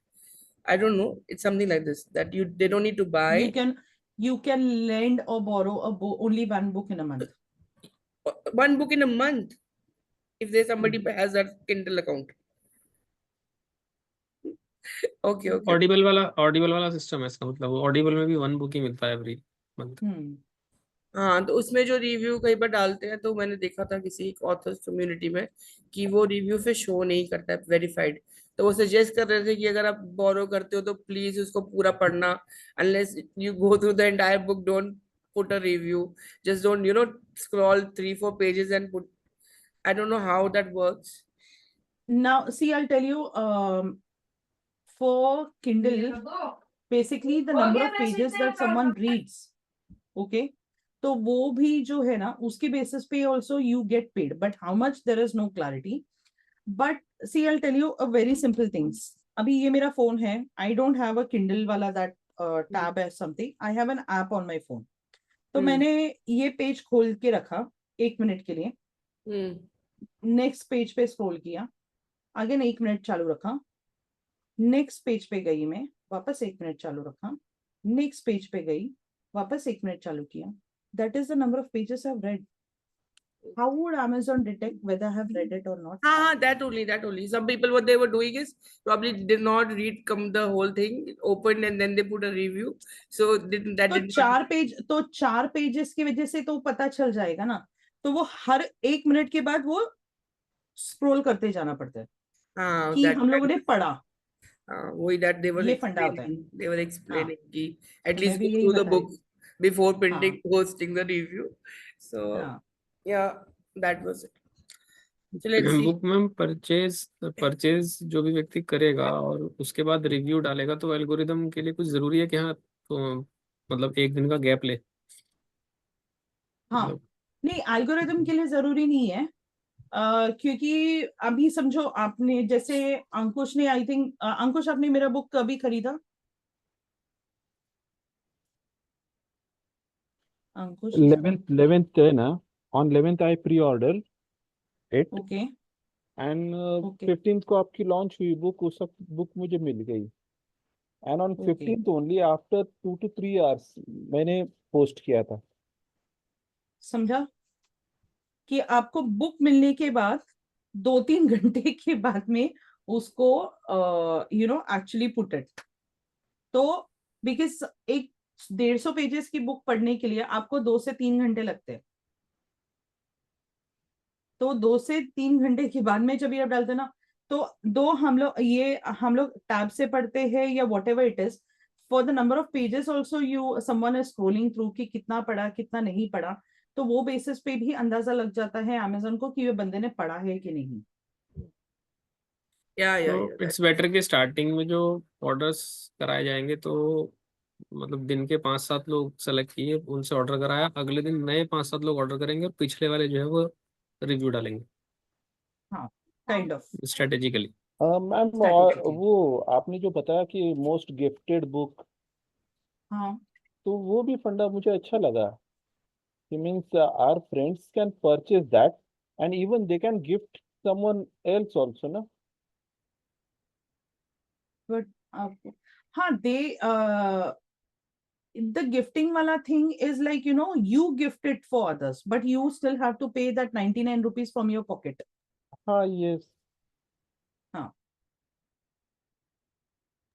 Speaker 4: I don't know. It's something like this that they don't need to buy.
Speaker 1: You can lend or borrow only one book in a month.
Speaker 4: One book in a month, if there's somebody has that Kindle account. Okay.
Speaker 2: Audible वाला system है इसका, मतलब Audible में भी 1 book ही मिलता है every month.
Speaker 4: हाँ, तो उसमें जो रिव्यू कई बार डालते हैं, तो मैंने देखा था किसी ऑथर्स कम्युनिटी में कि वो रिव्यू फिर शो नहीं करता है वेरीफाइड. तो वो सजेस्ट कर रहे थे कि अगर आप बोरो करते हो तो प्लीज उसको पूरा पढ़ना. Unless you go through the entire book, don't put a review. Just don't scroll 3-4 pages and put. I don't know how that works.
Speaker 1: Now see, I'll tell you, for Kindle, basically the number of pages that someone reads, okay, तो वो भी जो है ना उसके basis पे also you get paid, but how much there is no clarity. But see, I'll tell you a very simple things. अभी ये मेरा फोन है, I don't have a Kindle वाला that tab or something. I have an app on my phone. तो मैंने ये page खोल के रखा 1 मिनट के लिए, नेक्स्ट पेज पे स्क्रॉल किया, अगेन 1 मिनट चालू रखा, नेक्स्ट पेज पे गई मैं, वापस 1 मिनट चालू रखा, नेक्स्ट पेज पे गई, वापस 1 मिनट चालू किया. That is the number of pages I've read. How would Amazon detect whether I have read it or not?
Speaker 4: That only. Some people, what they were doing is probably did not read the whole thing, opened and then they put a review. So that
Speaker 1: तो
Speaker 4: did not.
Speaker 1: चार pages की वजह से तो पता चल जाएगा ना, तो वो हर 1 मिनट के बाद वो स्क्रॉल करते जाना पड़ता है कि
Speaker 4: that
Speaker 1: हम लोगों ने पढ़ा।
Speaker 4: वही that they were
Speaker 1: ये फंडा होता है।
Speaker 4: explaining कि at
Speaker 1: तो
Speaker 4: least
Speaker 1: मैं भी
Speaker 4: go
Speaker 1: यही
Speaker 4: through the
Speaker 1: बता रही
Speaker 4: book before printing,
Speaker 1: हाँ
Speaker 4: posting the review. So
Speaker 1: हाँ
Speaker 4: yeah, that was it. So let's see.
Speaker 2: Book में परचेज जो भी व्यक्ति करेगा और उसके बाद रिव्यू डालेगा, तो एल्गोरिदम के लिए कुछ जरूरी है कि हाँ, तो मतलब 1 दिन का गैप ले,
Speaker 1: हाँ
Speaker 2: मतलब
Speaker 1: नहीं, एल्गोरिदम के लिए जरूरी नहीं है। क्योंकि अभी समझो आपने जैसे अंकुश ने, आई थिंक अंकुश आपने मेरा बुक कभी खरीदा? अंकुश
Speaker 3: 11th है ना, on 11th I pre-order it
Speaker 1: okay
Speaker 3: and
Speaker 1: Okay.
Speaker 3: 15th को आपकी लॉन्च हुई बुक, उस वक्त बुक मुझे मिल गई and on
Speaker 1: Okay.
Speaker 3: 15th only after 2 to 3 hours मैंने पोस्ट किया था।
Speaker 1: समझा कि आपको बुक मिलने के बाद 2-3 घंटे के बाद में उसको एक्चुअली पुट इट। तो बिकॉज एक 150 पेजेस की बुक पढ़ने के लिए आपको 2 से 3 घंटे लगते हैं। तो 2 से 3 घंटे के बाद में जब ये आप डालते हैं ना, तो हम लोग टैब से पढ़ते हैं या what ever it is, for the number of pages also someone is scrolling through कि कितना पढ़ा कितना नहीं पढ़ा, तो वो बेसिस पे भी अंदाजा लग जाता है अमेज़न को कि ये बंदे ने पढ़ा है कि नहीं।
Speaker 2: तो इट्स बेटर कि स्टार्टिंग में जो ऑर्डर्स कराए जाएंगे, तो मतलब दिन के 5-7 लोग सेलेक्ट किए, उनसे ऑर्डर कराया, अगले दिन नए 5-7 लोग ऑर्डर करेंगे और पिछले वाले जो है वो रिव्यू डालेंगे
Speaker 1: हाँ kind of
Speaker 2: strategically.
Speaker 3: Ma'am
Speaker 1: Strategically.
Speaker 3: वो आपने जो बताया कि मोस्ट गिफ्टेड बुक,
Speaker 1: हाँ
Speaker 3: तो वो भी फंडा मुझे अच्छा लगा। It means our friends can purchase that and even they can gift someone else also, na?
Speaker 1: But आपको हाँ दे the gifting wala thing is like you gift it for others but you still have to pay that 99 rupees from your pocket.
Speaker 3: Yes.
Speaker 1: हाँ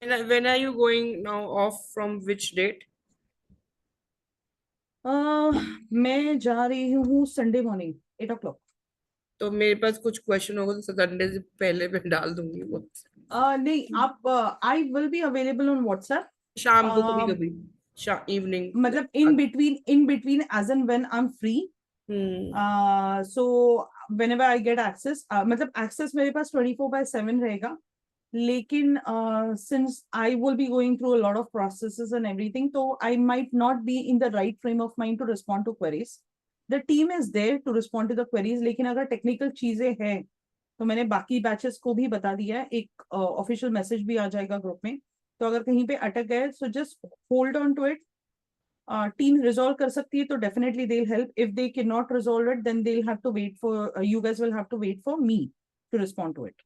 Speaker 4: When are you going now off, from which date?
Speaker 1: मैं जा रही हूँ Sunday morning 8 o'clock.
Speaker 4: तो मेरे पास कुछ question होगा तो संडे से पहले मैं डाल दूंगी वो।
Speaker 1: नहीं आप I will be available on WhatsApp
Speaker 4: शाम को कभी इवनिंग,
Speaker 1: मतलब in between as and when I'm free. So whenever I get access, मतलब access मेरे पास 24/7 रहेगा, लेकिन since I will be going through a lot of processes and everything, so I might not be in the right frame of mind to respond to queries. The team is there to respond to the queries, लेकिन अगर technical चीजें हैं तो मैंने बाकी batches को भी बता दिया है, एक ऑफिशियल मैसेज भी आ जाएगा ग्रुप में, तो अगर कहीं पे अटक गए so just hold on to it. Team resolve कर सकती है तो definitely they will help, if they can not resolve it then they will have to wait for, you guys will have to wait for me to respond to it.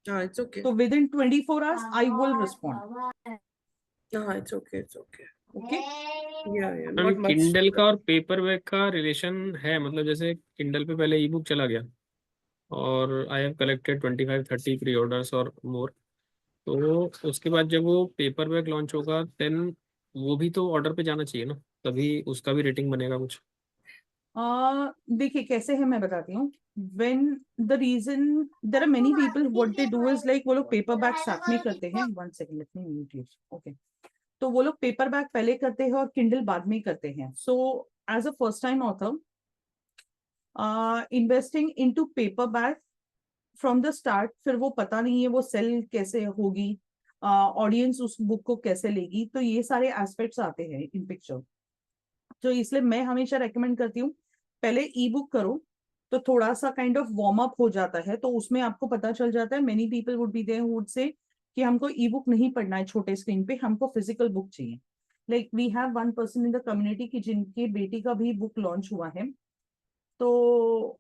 Speaker 4: it's okay.
Speaker 1: So within 24 hours I will respond.
Speaker 4: It's okay.
Speaker 1: Okay.
Speaker 4: Yeah,
Speaker 2: ma'am
Speaker 4: not much.
Speaker 2: Kindle का और paper bag का relation है, मतलब जैसे Kindle पे पहले ई book चला गया और I have collected 25-30 pre orders और मोर, तो उसके बाद जब वो पेपर बैग लॉन्च होगा देन वो भी तो ऑर्डर पे जाना चाहिए ना, तभी उसका भी रेटिंग बनेगा कुछ।
Speaker 1: देखिए कैसे है मैं बताती हूँ। when the reason there are many people what they do is like वो लोग पेपर बैग साथ में करते हैं, 1 second let me mute you. Okay. तो वो लोग पेपर बैग पहले करते हैं और किंडल बाद में करते हैं। So as a first time author investing into paperback from the start, फिर वो पता नहीं है वो सेल कैसे होगी, ऑडियंस उस बुक को कैसे लेगी, तो ये सारे एस्पेक्ट्स आते हैं इन पिक्चर। तो इसलिए मैं हमेशा रेकमेंड करती हूँ पहले ई बुक करो, तो थोड़ा सा काइंड ऑफ वार्म अप हो जाता है, तो उसमें आपको पता चल जाता है। Many people would be there who would say कि हमको ई बुक नहीं पढ़ना है छोटे स्क्रीन पे, हमको फिजिकल बुक चाहिए। Like we have one person in the community की जिनकी बेटी का भी बुक लॉन्च हुआ है, तो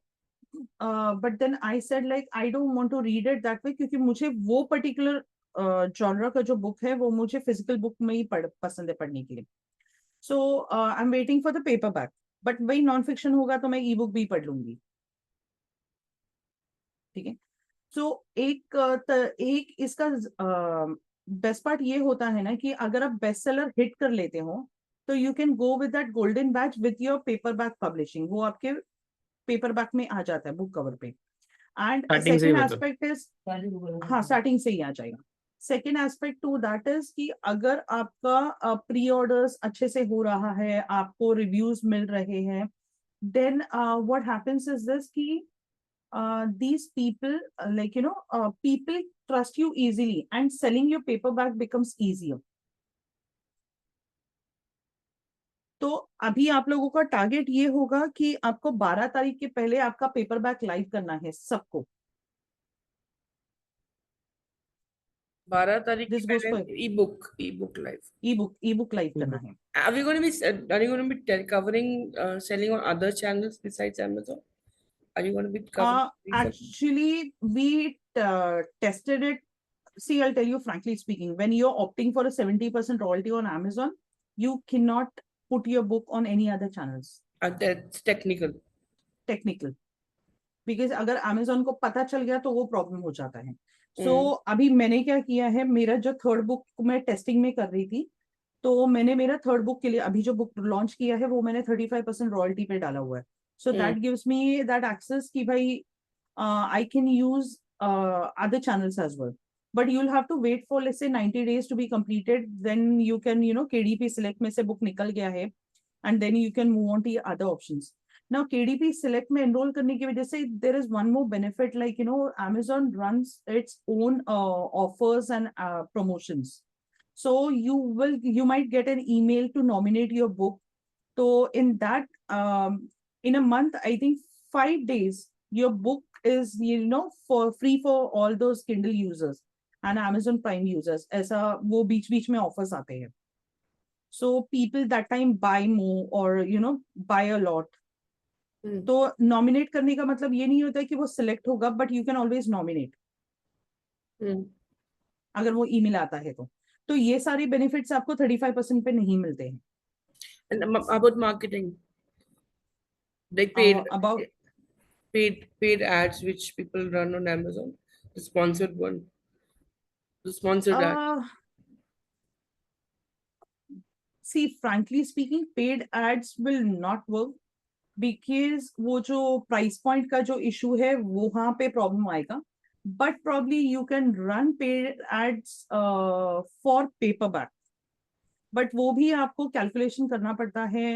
Speaker 1: but then I said like I don't want to read it that way, क्योंकि मुझे वो पर्टिकुलर जॉनरा का जो बुक है वो मुझे फिजिकल बुक में ही पसंद है पढ़ने के लिए। So I'm waiting for the paperback. But वही नॉन फिक्शन होगा तो मैं ई बुक भी पढ़ लूंगी, ठीक है। सो एक इसका बेस्ट पार्ट ये होता है ना कि अगर आप बेस्ट सेलर हिट कर लेते हो तो you can go with that golden batch with your paperback publishing, वो आपके पेपर बैक में आ जाता है बुक कवर पे। एंड
Speaker 2: स्टार्टिंग से ही
Speaker 1: सेकेंड
Speaker 2: मतलब।
Speaker 1: एस्पेक्ट इज, हाँ स्टार्टिंग से ही आ जाएगा। Second aspect to that is कि अगर आपका प्री ऑर्डर्स अच्छे से हो रहा है, आपको रिव्यूज मिल रहे हैं, then what happens is this कि these people people trust you easily and selling your paperback becomes easier. तो अभी आप लोगों का टारगेट ये होगा कि आपको 12 तारीख के पहले आपका पेपरबैक लाइव करना है सबको।
Speaker 4: 12 तारीख
Speaker 1: This
Speaker 4: के
Speaker 1: goes for
Speaker 4: पहले ई बुक लाइव।
Speaker 1: ई बुक लाइव करना है।
Speaker 4: Are you going to be covering selling on other channels besides Amazon? Are you going to be covering?
Speaker 1: Actually, we tested it. See, I'll tell you frankly speaking, when you're opting for a 70% royalty on Amazon, you cannot put your book on any other channels.
Speaker 4: That's technical.
Speaker 1: Technical, because अगर Amazon को पता चल गया तो वो problem हो जाता है। सो अभी मैंने क्या किया है, मेरा जो थर्ड बुक मैं टेस्टिंग में कर रही थी, तो मैंने मेरा थर्ड बुक के लिए अभी जो बुक लॉन्च किया है वो मैंने 35% रॉयल्टी पे डाला हुआ है। So that gives me that access कि भाई I can use other channels as well, but you will have to wait for let's say 90 days to be completed, then you can KDP select में से book निकल गया है and then you can move on to your other options. Now KDP select में enroll करने की वजह से there is one more benefit, like Amazon runs its own offers and promotions. So you might get an email to nominate your book. So in that in a month, I think 5 days your book is for free for all those Kindle users and Amazon Prime users. ऐसा वो बीच बीच में offers आते हैं. So people that time buy more or buy a lot. तो nominate करने का मतलब ये नहीं होता है कि वो सिलेक्ट होगा, but you can always nominate अगर वो ईमेल आता है तो ये सारे बेनिफिट्स आपको 35% पे नहीं मिलते हैं।
Speaker 4: And about marketing, like
Speaker 1: about
Speaker 4: paid ads which people run on Amazon, the sponsored one, the sponsored ad.
Speaker 1: See, frankly speaking, paid ads will not work because वो जो प्राइस पॉइंट का जो इशू है वो वहां पे प्रॉब्लम आएगा, but probably you can run paid ads for paperback, but वो भी आपको कैलकुलेशन करना पड़ता है।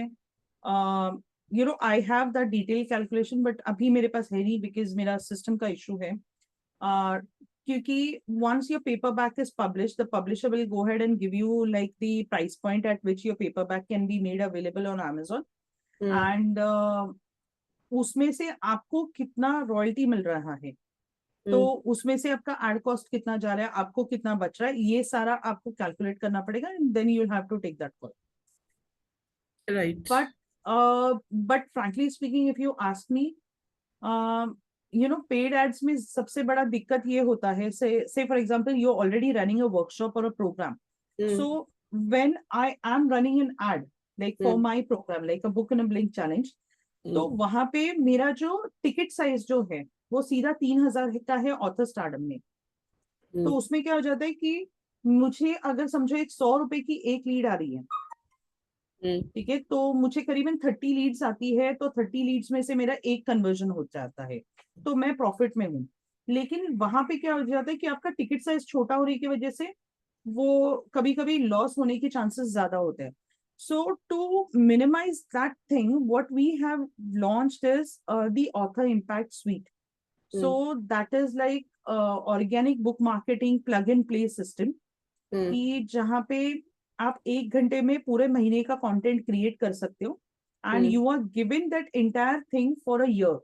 Speaker 1: I have the detail calculation but अभी मेरे पास है नहीं बिकॉज मेरा सिस्टम का इशू है। क्योंकि once your paperback is published, the publisher will go ahead and give you like the price point at which your paperback can be made available on Amazon. And उसमें से आपको कितना royalty मिल रहा है, तो उसमें से आपका एड कॉस्ट कितना जा रहा है, आपको कितना बच रहा है, ये सारा आपको कैलकुलेट करना पड़ेगा and then you will have to take that call.
Speaker 4: Right.
Speaker 1: But frankly speaking, if you ask me, paid ads में सबसे बड़ा दिक्कत ये होता है, say for example you're already running a workshop or a program. So when I am running an ad like for my program like a book in a blink challenge, तो वहां पे मेरा जो टिकट साइज जो है वो सीधा 3000 का है ऑथर स्टारडम में। तो उसमें क्या हो जाता है कि मुझे अगर समझो 100 रुपए की एक लीड आ रही है, ठीक है, तो मुझे करीबन 30 लीड्स आती है, तो 30 लीड्स में से मेरा एक कन्वर्जन हो जाता है, तो मैं प्रॉफिट में हूँ। लेकिन वहां पे क्या हो जाता है कि आपका टिकट साइज छोटा होने की वजह से वो कभी कभी लॉस होने के चांसेस ज्यादा होते हैं। So to minimise that thing, what we have launched is the author impact suite. So that is like organic book marketing plug and play system, कि जहाँ पे आप 1 घंटे में पूरे महीने का कंटेंट क्रिएट कर सकते हो and you are given that entire thing for a year,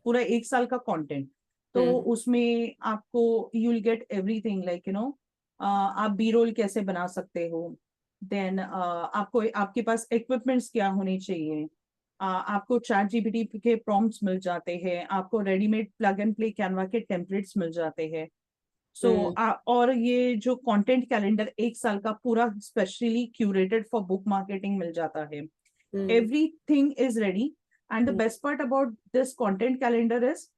Speaker 1: पूरा 1 साल का कंटेंट। तो उसमें आपको you will get everything like आप बी रोल कैसे बना सकते हो, देन आपको आपके पास इक्विपमेंट्स क्या होने चाहिए, आपको चैट जीपीटी के प्रॉम्प्ट्स मिल जाते हैं, आपको readymade plug and play Canva के टेम्पलेट्स मिल जाते हैं। सो और ये जो कंटेंट कैलेंडर 1 साल का पूरा specially curated for book marketing मिल जाता है। everything is ready. And the
Speaker 4: Hmm.
Speaker 1: best part about this content calendar is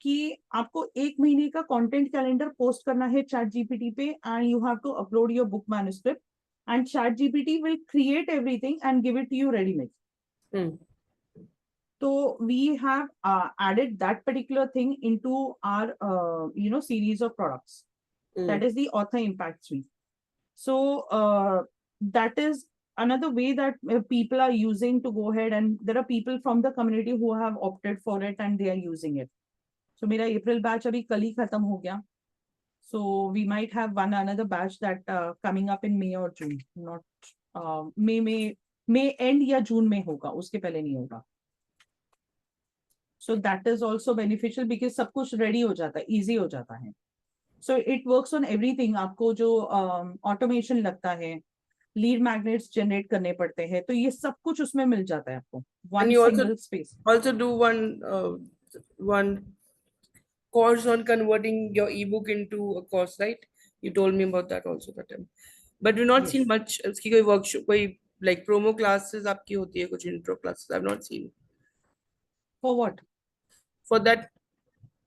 Speaker 1: कि आपको एक महीने का content calendar post करना है chat GPT पे, and you have to upload your book manuscript, and chat GPT will create everything and give it to you ready made.
Speaker 4: Hmm.
Speaker 1: So we have added that particular thing into our series of products.
Speaker 4: Hmm.
Speaker 1: That is the author impact suite. So that is another way that people are using to go ahead, and there are people from the community who have opted for it and they are using it. So मेरा April batch अभी कल ही खत्म हो गया. So we might have another batch that coming up in May or June. Not May end या June में होगा, उसके पहले नहीं होगा. So that is also beneficial because सब कुछ ready हो जाता है, easy हो जाता है. So it works on everything. आपको जो automation लगता है, lead magnets generate करने पड़ते हैं, तो ये सब कुछ उसमें मिल जाता है आपको. One
Speaker 4: you also-
Speaker 1: single space.
Speaker 4: Also do one course on converting your ebook into a course, right? You told me about that also that time. But we've not seen
Speaker 1: Yes.
Speaker 4: much उसकी कोई workshop, कोई like promo classes आपकी होती है, कुछ intro classes I've not seen
Speaker 1: For what?
Speaker 4: for that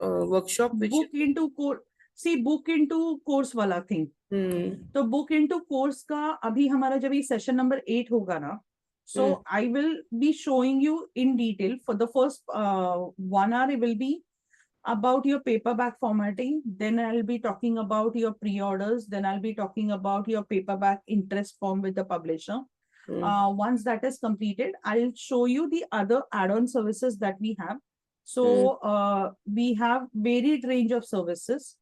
Speaker 4: workshop which
Speaker 1: Book into course. See, book into course वाला thing. तो book into course का अभी हमारा जब ये session number 8 होगा ना, so I will be showing you in detail. For the first 1 hour it will be about your paperback formatting, then I'll be talking about your pre-orders, then I'll be talking about your paperback interest form with the publisher. Once that is completed, I'll show you the other add-on services that we have. So we have varied range of services.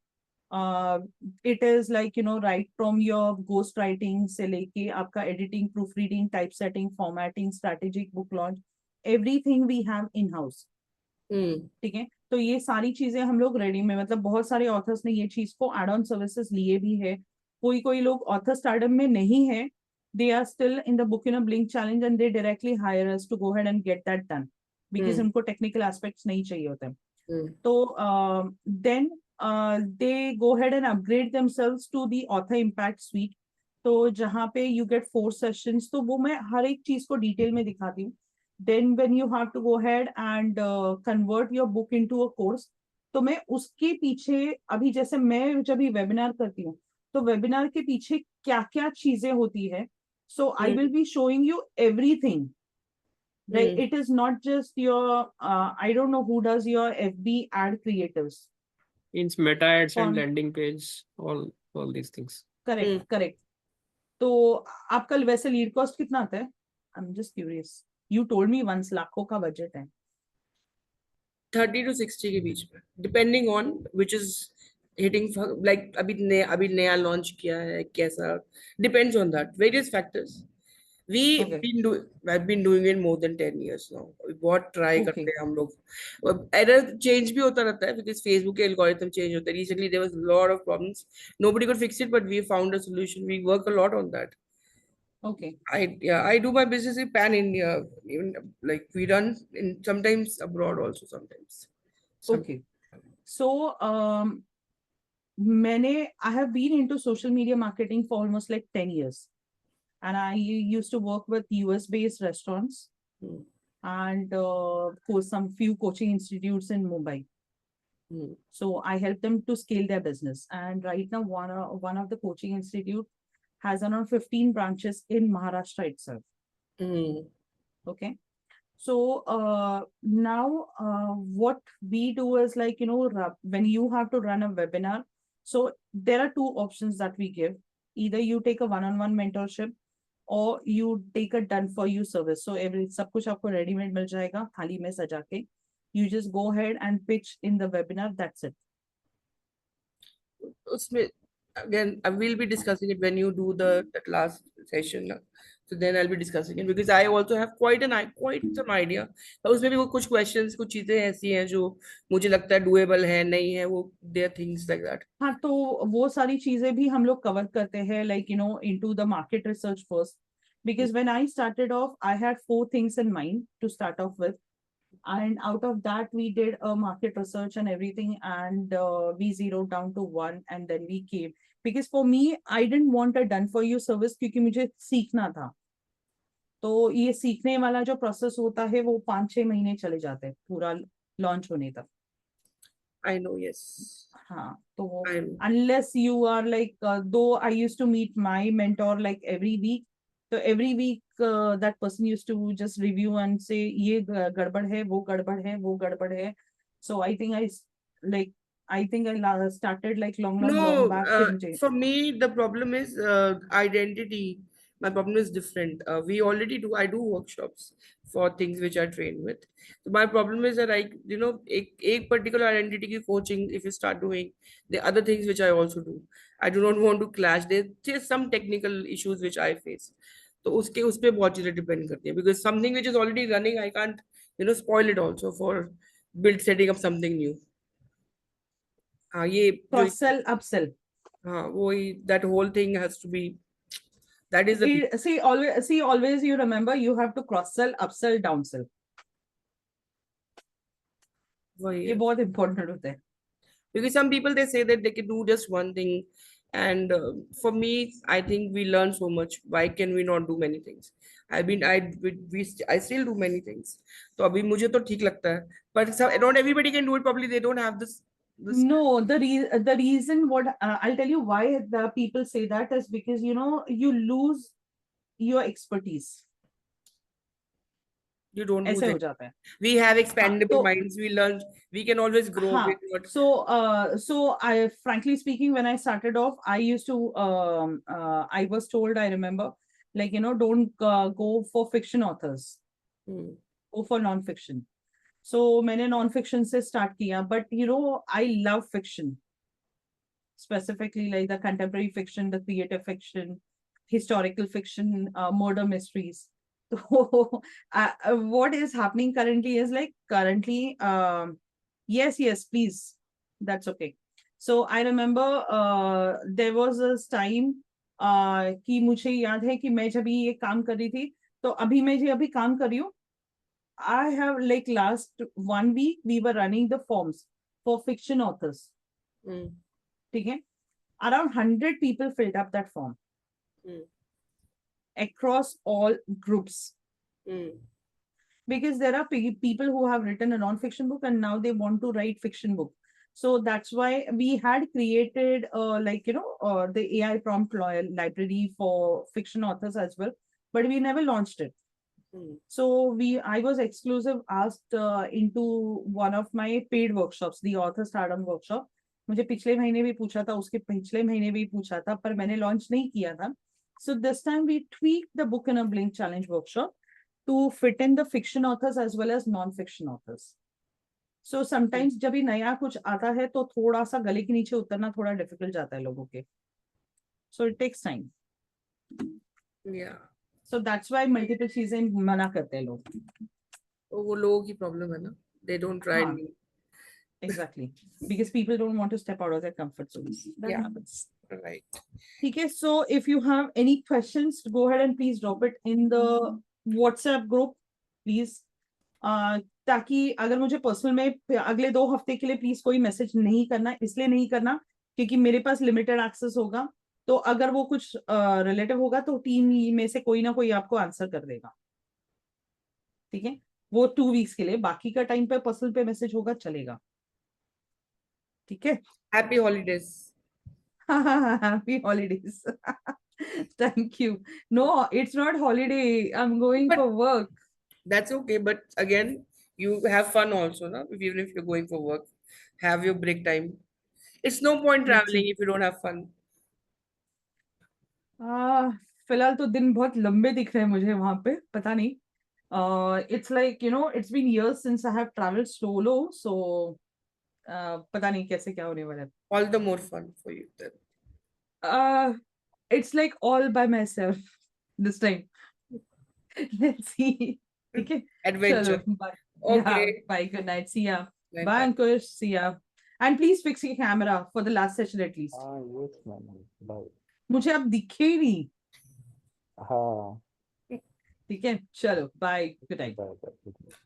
Speaker 1: It is like, right from your ghost writing से लेके आपका editing, proofreading, typesetting, formatting, strategic book launch, everything we have in-house. ठीक है, तो ये सारी चीजें हम लोग रेडी में, मतलब बहुत सारे ऑथर्स ने ये चीज को एड ऑन सर्विसेज लिए भी है. कोई लोग ऑथर स्टार्टअप में नहीं है, they are still in the book in a blink challenge and they directly hire us to go ahead and get that done because उनको technical aspects नहीं चाहिए होते हैं. तो then they go ahead and upgrade themselves to the author impact suite. तो जहाँ पे you get 4 sessions, तो वो मैं हर एक चीज को डिटेल में दिखाती हूँ. Then when you have to go ahead and convert your book into a course, तो मैं उसके पीछे अभी जैसे मैं जब भी वेबिनार करती हूँ, तो वेबिनार के पीछे क्या क्या चीजें होती है, so I will be showing you everything. Right? It is not just your I don't know who does your FB ad creatives.
Speaker 2: Means meta ads and
Speaker 1: Con-
Speaker 2: landing page, all these things.
Speaker 1: Correct. तो आपका वैसे lead cost कितना आता है? I'm just curious. You told me once लाखों का budget है.
Speaker 4: 30 to 60 के बीच में, depending on which is hitting like अभी नया launch किया है कैसा, depends on that various factors.
Speaker 1: Okay.
Speaker 4: I've been doing it more than 10 years now. बहुत try
Speaker 1: Okay.
Speaker 4: करते हैं हम लोग. Error change भी होता रहता है because Facebook के algorithm change होता है. Recently there was a lot of problems. Nobody could fix it, but we found a solution. We work a lot on that.
Speaker 1: Okay.
Speaker 4: I do my business in pan India. Even like we run in sometimes abroad also sometimes.
Speaker 1: Okay. So I have been into social media marketing for almost like 10 years. And I used to work with US based restaurants and some few coaching institutes in Mumbai. So I help them to scale their business. And right now, one of the coaching institute has around 15 branches in Maharashtra itself. Okay. So now what we do is like, when you have to run a webinar, so there are 2 options that we give. Either you take a one-on-one mentorship or you take a done for you service. So सब कुछ आपको ready-made मिल जाएगा थाली में सजा के. You just go ahead and pitch in the webinar. That's it.
Speaker 4: उसमें again I will be discussing it when you do that last session. So then I'll be discussing it because I also have quite some idea. उसमें भी वो कुछ questions, कुछ चीजें ऐसी हैं जो मुझे लगता है doable है, नहीं है, वो there are things like that.
Speaker 1: हाँ, तो वो सारी चीजें भी हम लोग cover करते हैं, like into the market research first. Because when I started off, I had 4 things in mind to start off with. And out of that, we did a market research and everything, and we zeroed down to 1, and then we came. Because for me, I didn't want a done for you service क्योंकि मुझे सीखना था. तो ये सीखने वाला जो process होता है वो 5-6 महीने चले जाते हैं पूरा लॉन्च होने तक.
Speaker 4: I know, yes.
Speaker 1: हाँ, तो
Speaker 4: I know.
Speaker 1: unless you are like though I used to meet my mentor like every week, so every week that person used to just review and say ये गड़बड़ है, वो गड़बड़ है, वो गड़बड़ है. So I think I started like long
Speaker 4: No,
Speaker 1: back in J.
Speaker 4: for me, the problem is identity. My problem is different. We already do, I do workshops for things which I train with. So my problem is that a particular identity ki coaching, if you start doing the other things which I also do, I do not want to clash. There's some technical issues which I face. तो उसके उस पे बहुत चीजें depend करती है because something which is already running, I can't spoil it also for setting up something new. हाँ ये जो
Speaker 1: Cross sell, upsell.
Speaker 4: हाँ वही that whole thing has to be that is the
Speaker 1: See always you remember you have to cross sell, upsell, downsell.
Speaker 4: वही
Speaker 1: ये
Speaker 4: है
Speaker 1: बहुत important होता है.
Speaker 4: because some people they say that they can do just one thing and for me I think we learn so much, why can we not do many things? I mean I still do many things तो अभी मुझे तो ठीक लगता है but not everybody can do it, probably they don't have this
Speaker 1: No, the reason what I'll tell you why the people say that is because you lose your expertise.
Speaker 4: you don't lose
Speaker 1: ऐसे हो
Speaker 4: it.
Speaker 1: जाता है.
Speaker 4: We have expandable
Speaker 1: तो-
Speaker 4: minds, we learn, we can always grow
Speaker 1: हाँ,
Speaker 4: with what
Speaker 1: so I frankly speaking when I started off I used to I was told, I remember, like don't go for fiction authors, go for non-fiction. So मैंने non-fiction से start किया, but I love fiction, specifically like the contemporary fiction, the creative fiction, historical fiction, murder mysteries. So what is happening currently is like yes, please, that's okay. So I remember there was a time कि मुझे याद है कि मैं जब ये काम कर रही थी, तो अभी मैं जो अभी काम कर रही हूँ, I have like last 1 week we were running the forms for fiction authors. ठीक है? Around 100 people filled up that form across all groups. Because there are people who have written a non-fiction book and now they want to write fiction book. So that's why we had created the AI prompt library for fiction authors as well, but we never launched it. So I was exclusive asked into one of my paid workshops, the author stardom workshop. मुझे पिछले महीने भी पूछा था, उसके पिछले महीने भी पूछा था, पर मैंने लॉन्च नहीं किया था. So this time we tweaked the book in a blink challenge workshop to fit in the fiction authors as well as non-fiction authors. So sometimes जब भी नया कुछ आता है तो थोड़ा सा गले के नीचे उतरना थोड़ा डिफिकल्ट जाता है लोगों के. So it takes time.
Speaker 4: yeah.
Speaker 1: So that's why multiple चीजें मना करते हैं लोग.
Speaker 4: तो वो लोगों की प्रॉब्लम है ना, they don't try
Speaker 1: हाँ.
Speaker 4: new.
Speaker 1: Exactly, because people don't want to step out of their comfort zones. That
Speaker 4: Yeah.
Speaker 1: happens.
Speaker 4: Right.
Speaker 1: Okay, so if you have any questions, go ahead and please drop it in the WhatsApp group, please. ताकि अगर मुझे personal में अगले 2 हफ्ते के लिए please कोई message नहीं करना, इसलिए नहीं करना क्योंकि मेरे पास लिमिटेड एक्सेस होगा. तो अगर वो कुछ रिलेटिव होगा तो टीम में से कोई ना कोई आपको आंसर कर देगा. ठीक है, वो 2 वीक्स के लिए, बाकी का टाइम पे पर्सनल पे मैसेज होगा, चलेगा. ठीक है.
Speaker 4: Happy holidays.
Speaker 1: Happy holidays. Thank you. No, it's not holiday. I'm going
Speaker 4: But-
Speaker 1: for work.
Speaker 4: That's okay, but again, you have fun also, na? Even if you're going for work, have your break time. It's no point
Speaker 1: Let's
Speaker 4: traveling
Speaker 1: see.
Speaker 4: if you don't have fun.
Speaker 1: फिलहाल तो दिन बहुत लंबे दिख रहे हैं मुझे वहां पे, पता नहीं. It's like it's been years since I have traveled solo, so पता नहीं कैसे क्या होने वाला है.
Speaker 4: All the more fun for you then.
Speaker 1: It's like all by myself this time. Let's see. Okay.
Speaker 4: Adventure.
Speaker 1: Chalo, bye.
Speaker 4: Okay.
Speaker 1: Yeah, bye. Good night. See ya.
Speaker 4: Bye
Speaker 1: Bye,
Speaker 4: bye.
Speaker 1: Ankush. See ya. And please fix your camera for the last session at least.
Speaker 3: हाँ yes ma'am bye.
Speaker 1: मुझे अब दिखे ही नहीं.
Speaker 3: हाँ
Speaker 1: ठीक है, चलो, bye. Good night.
Speaker 3: Bye bye.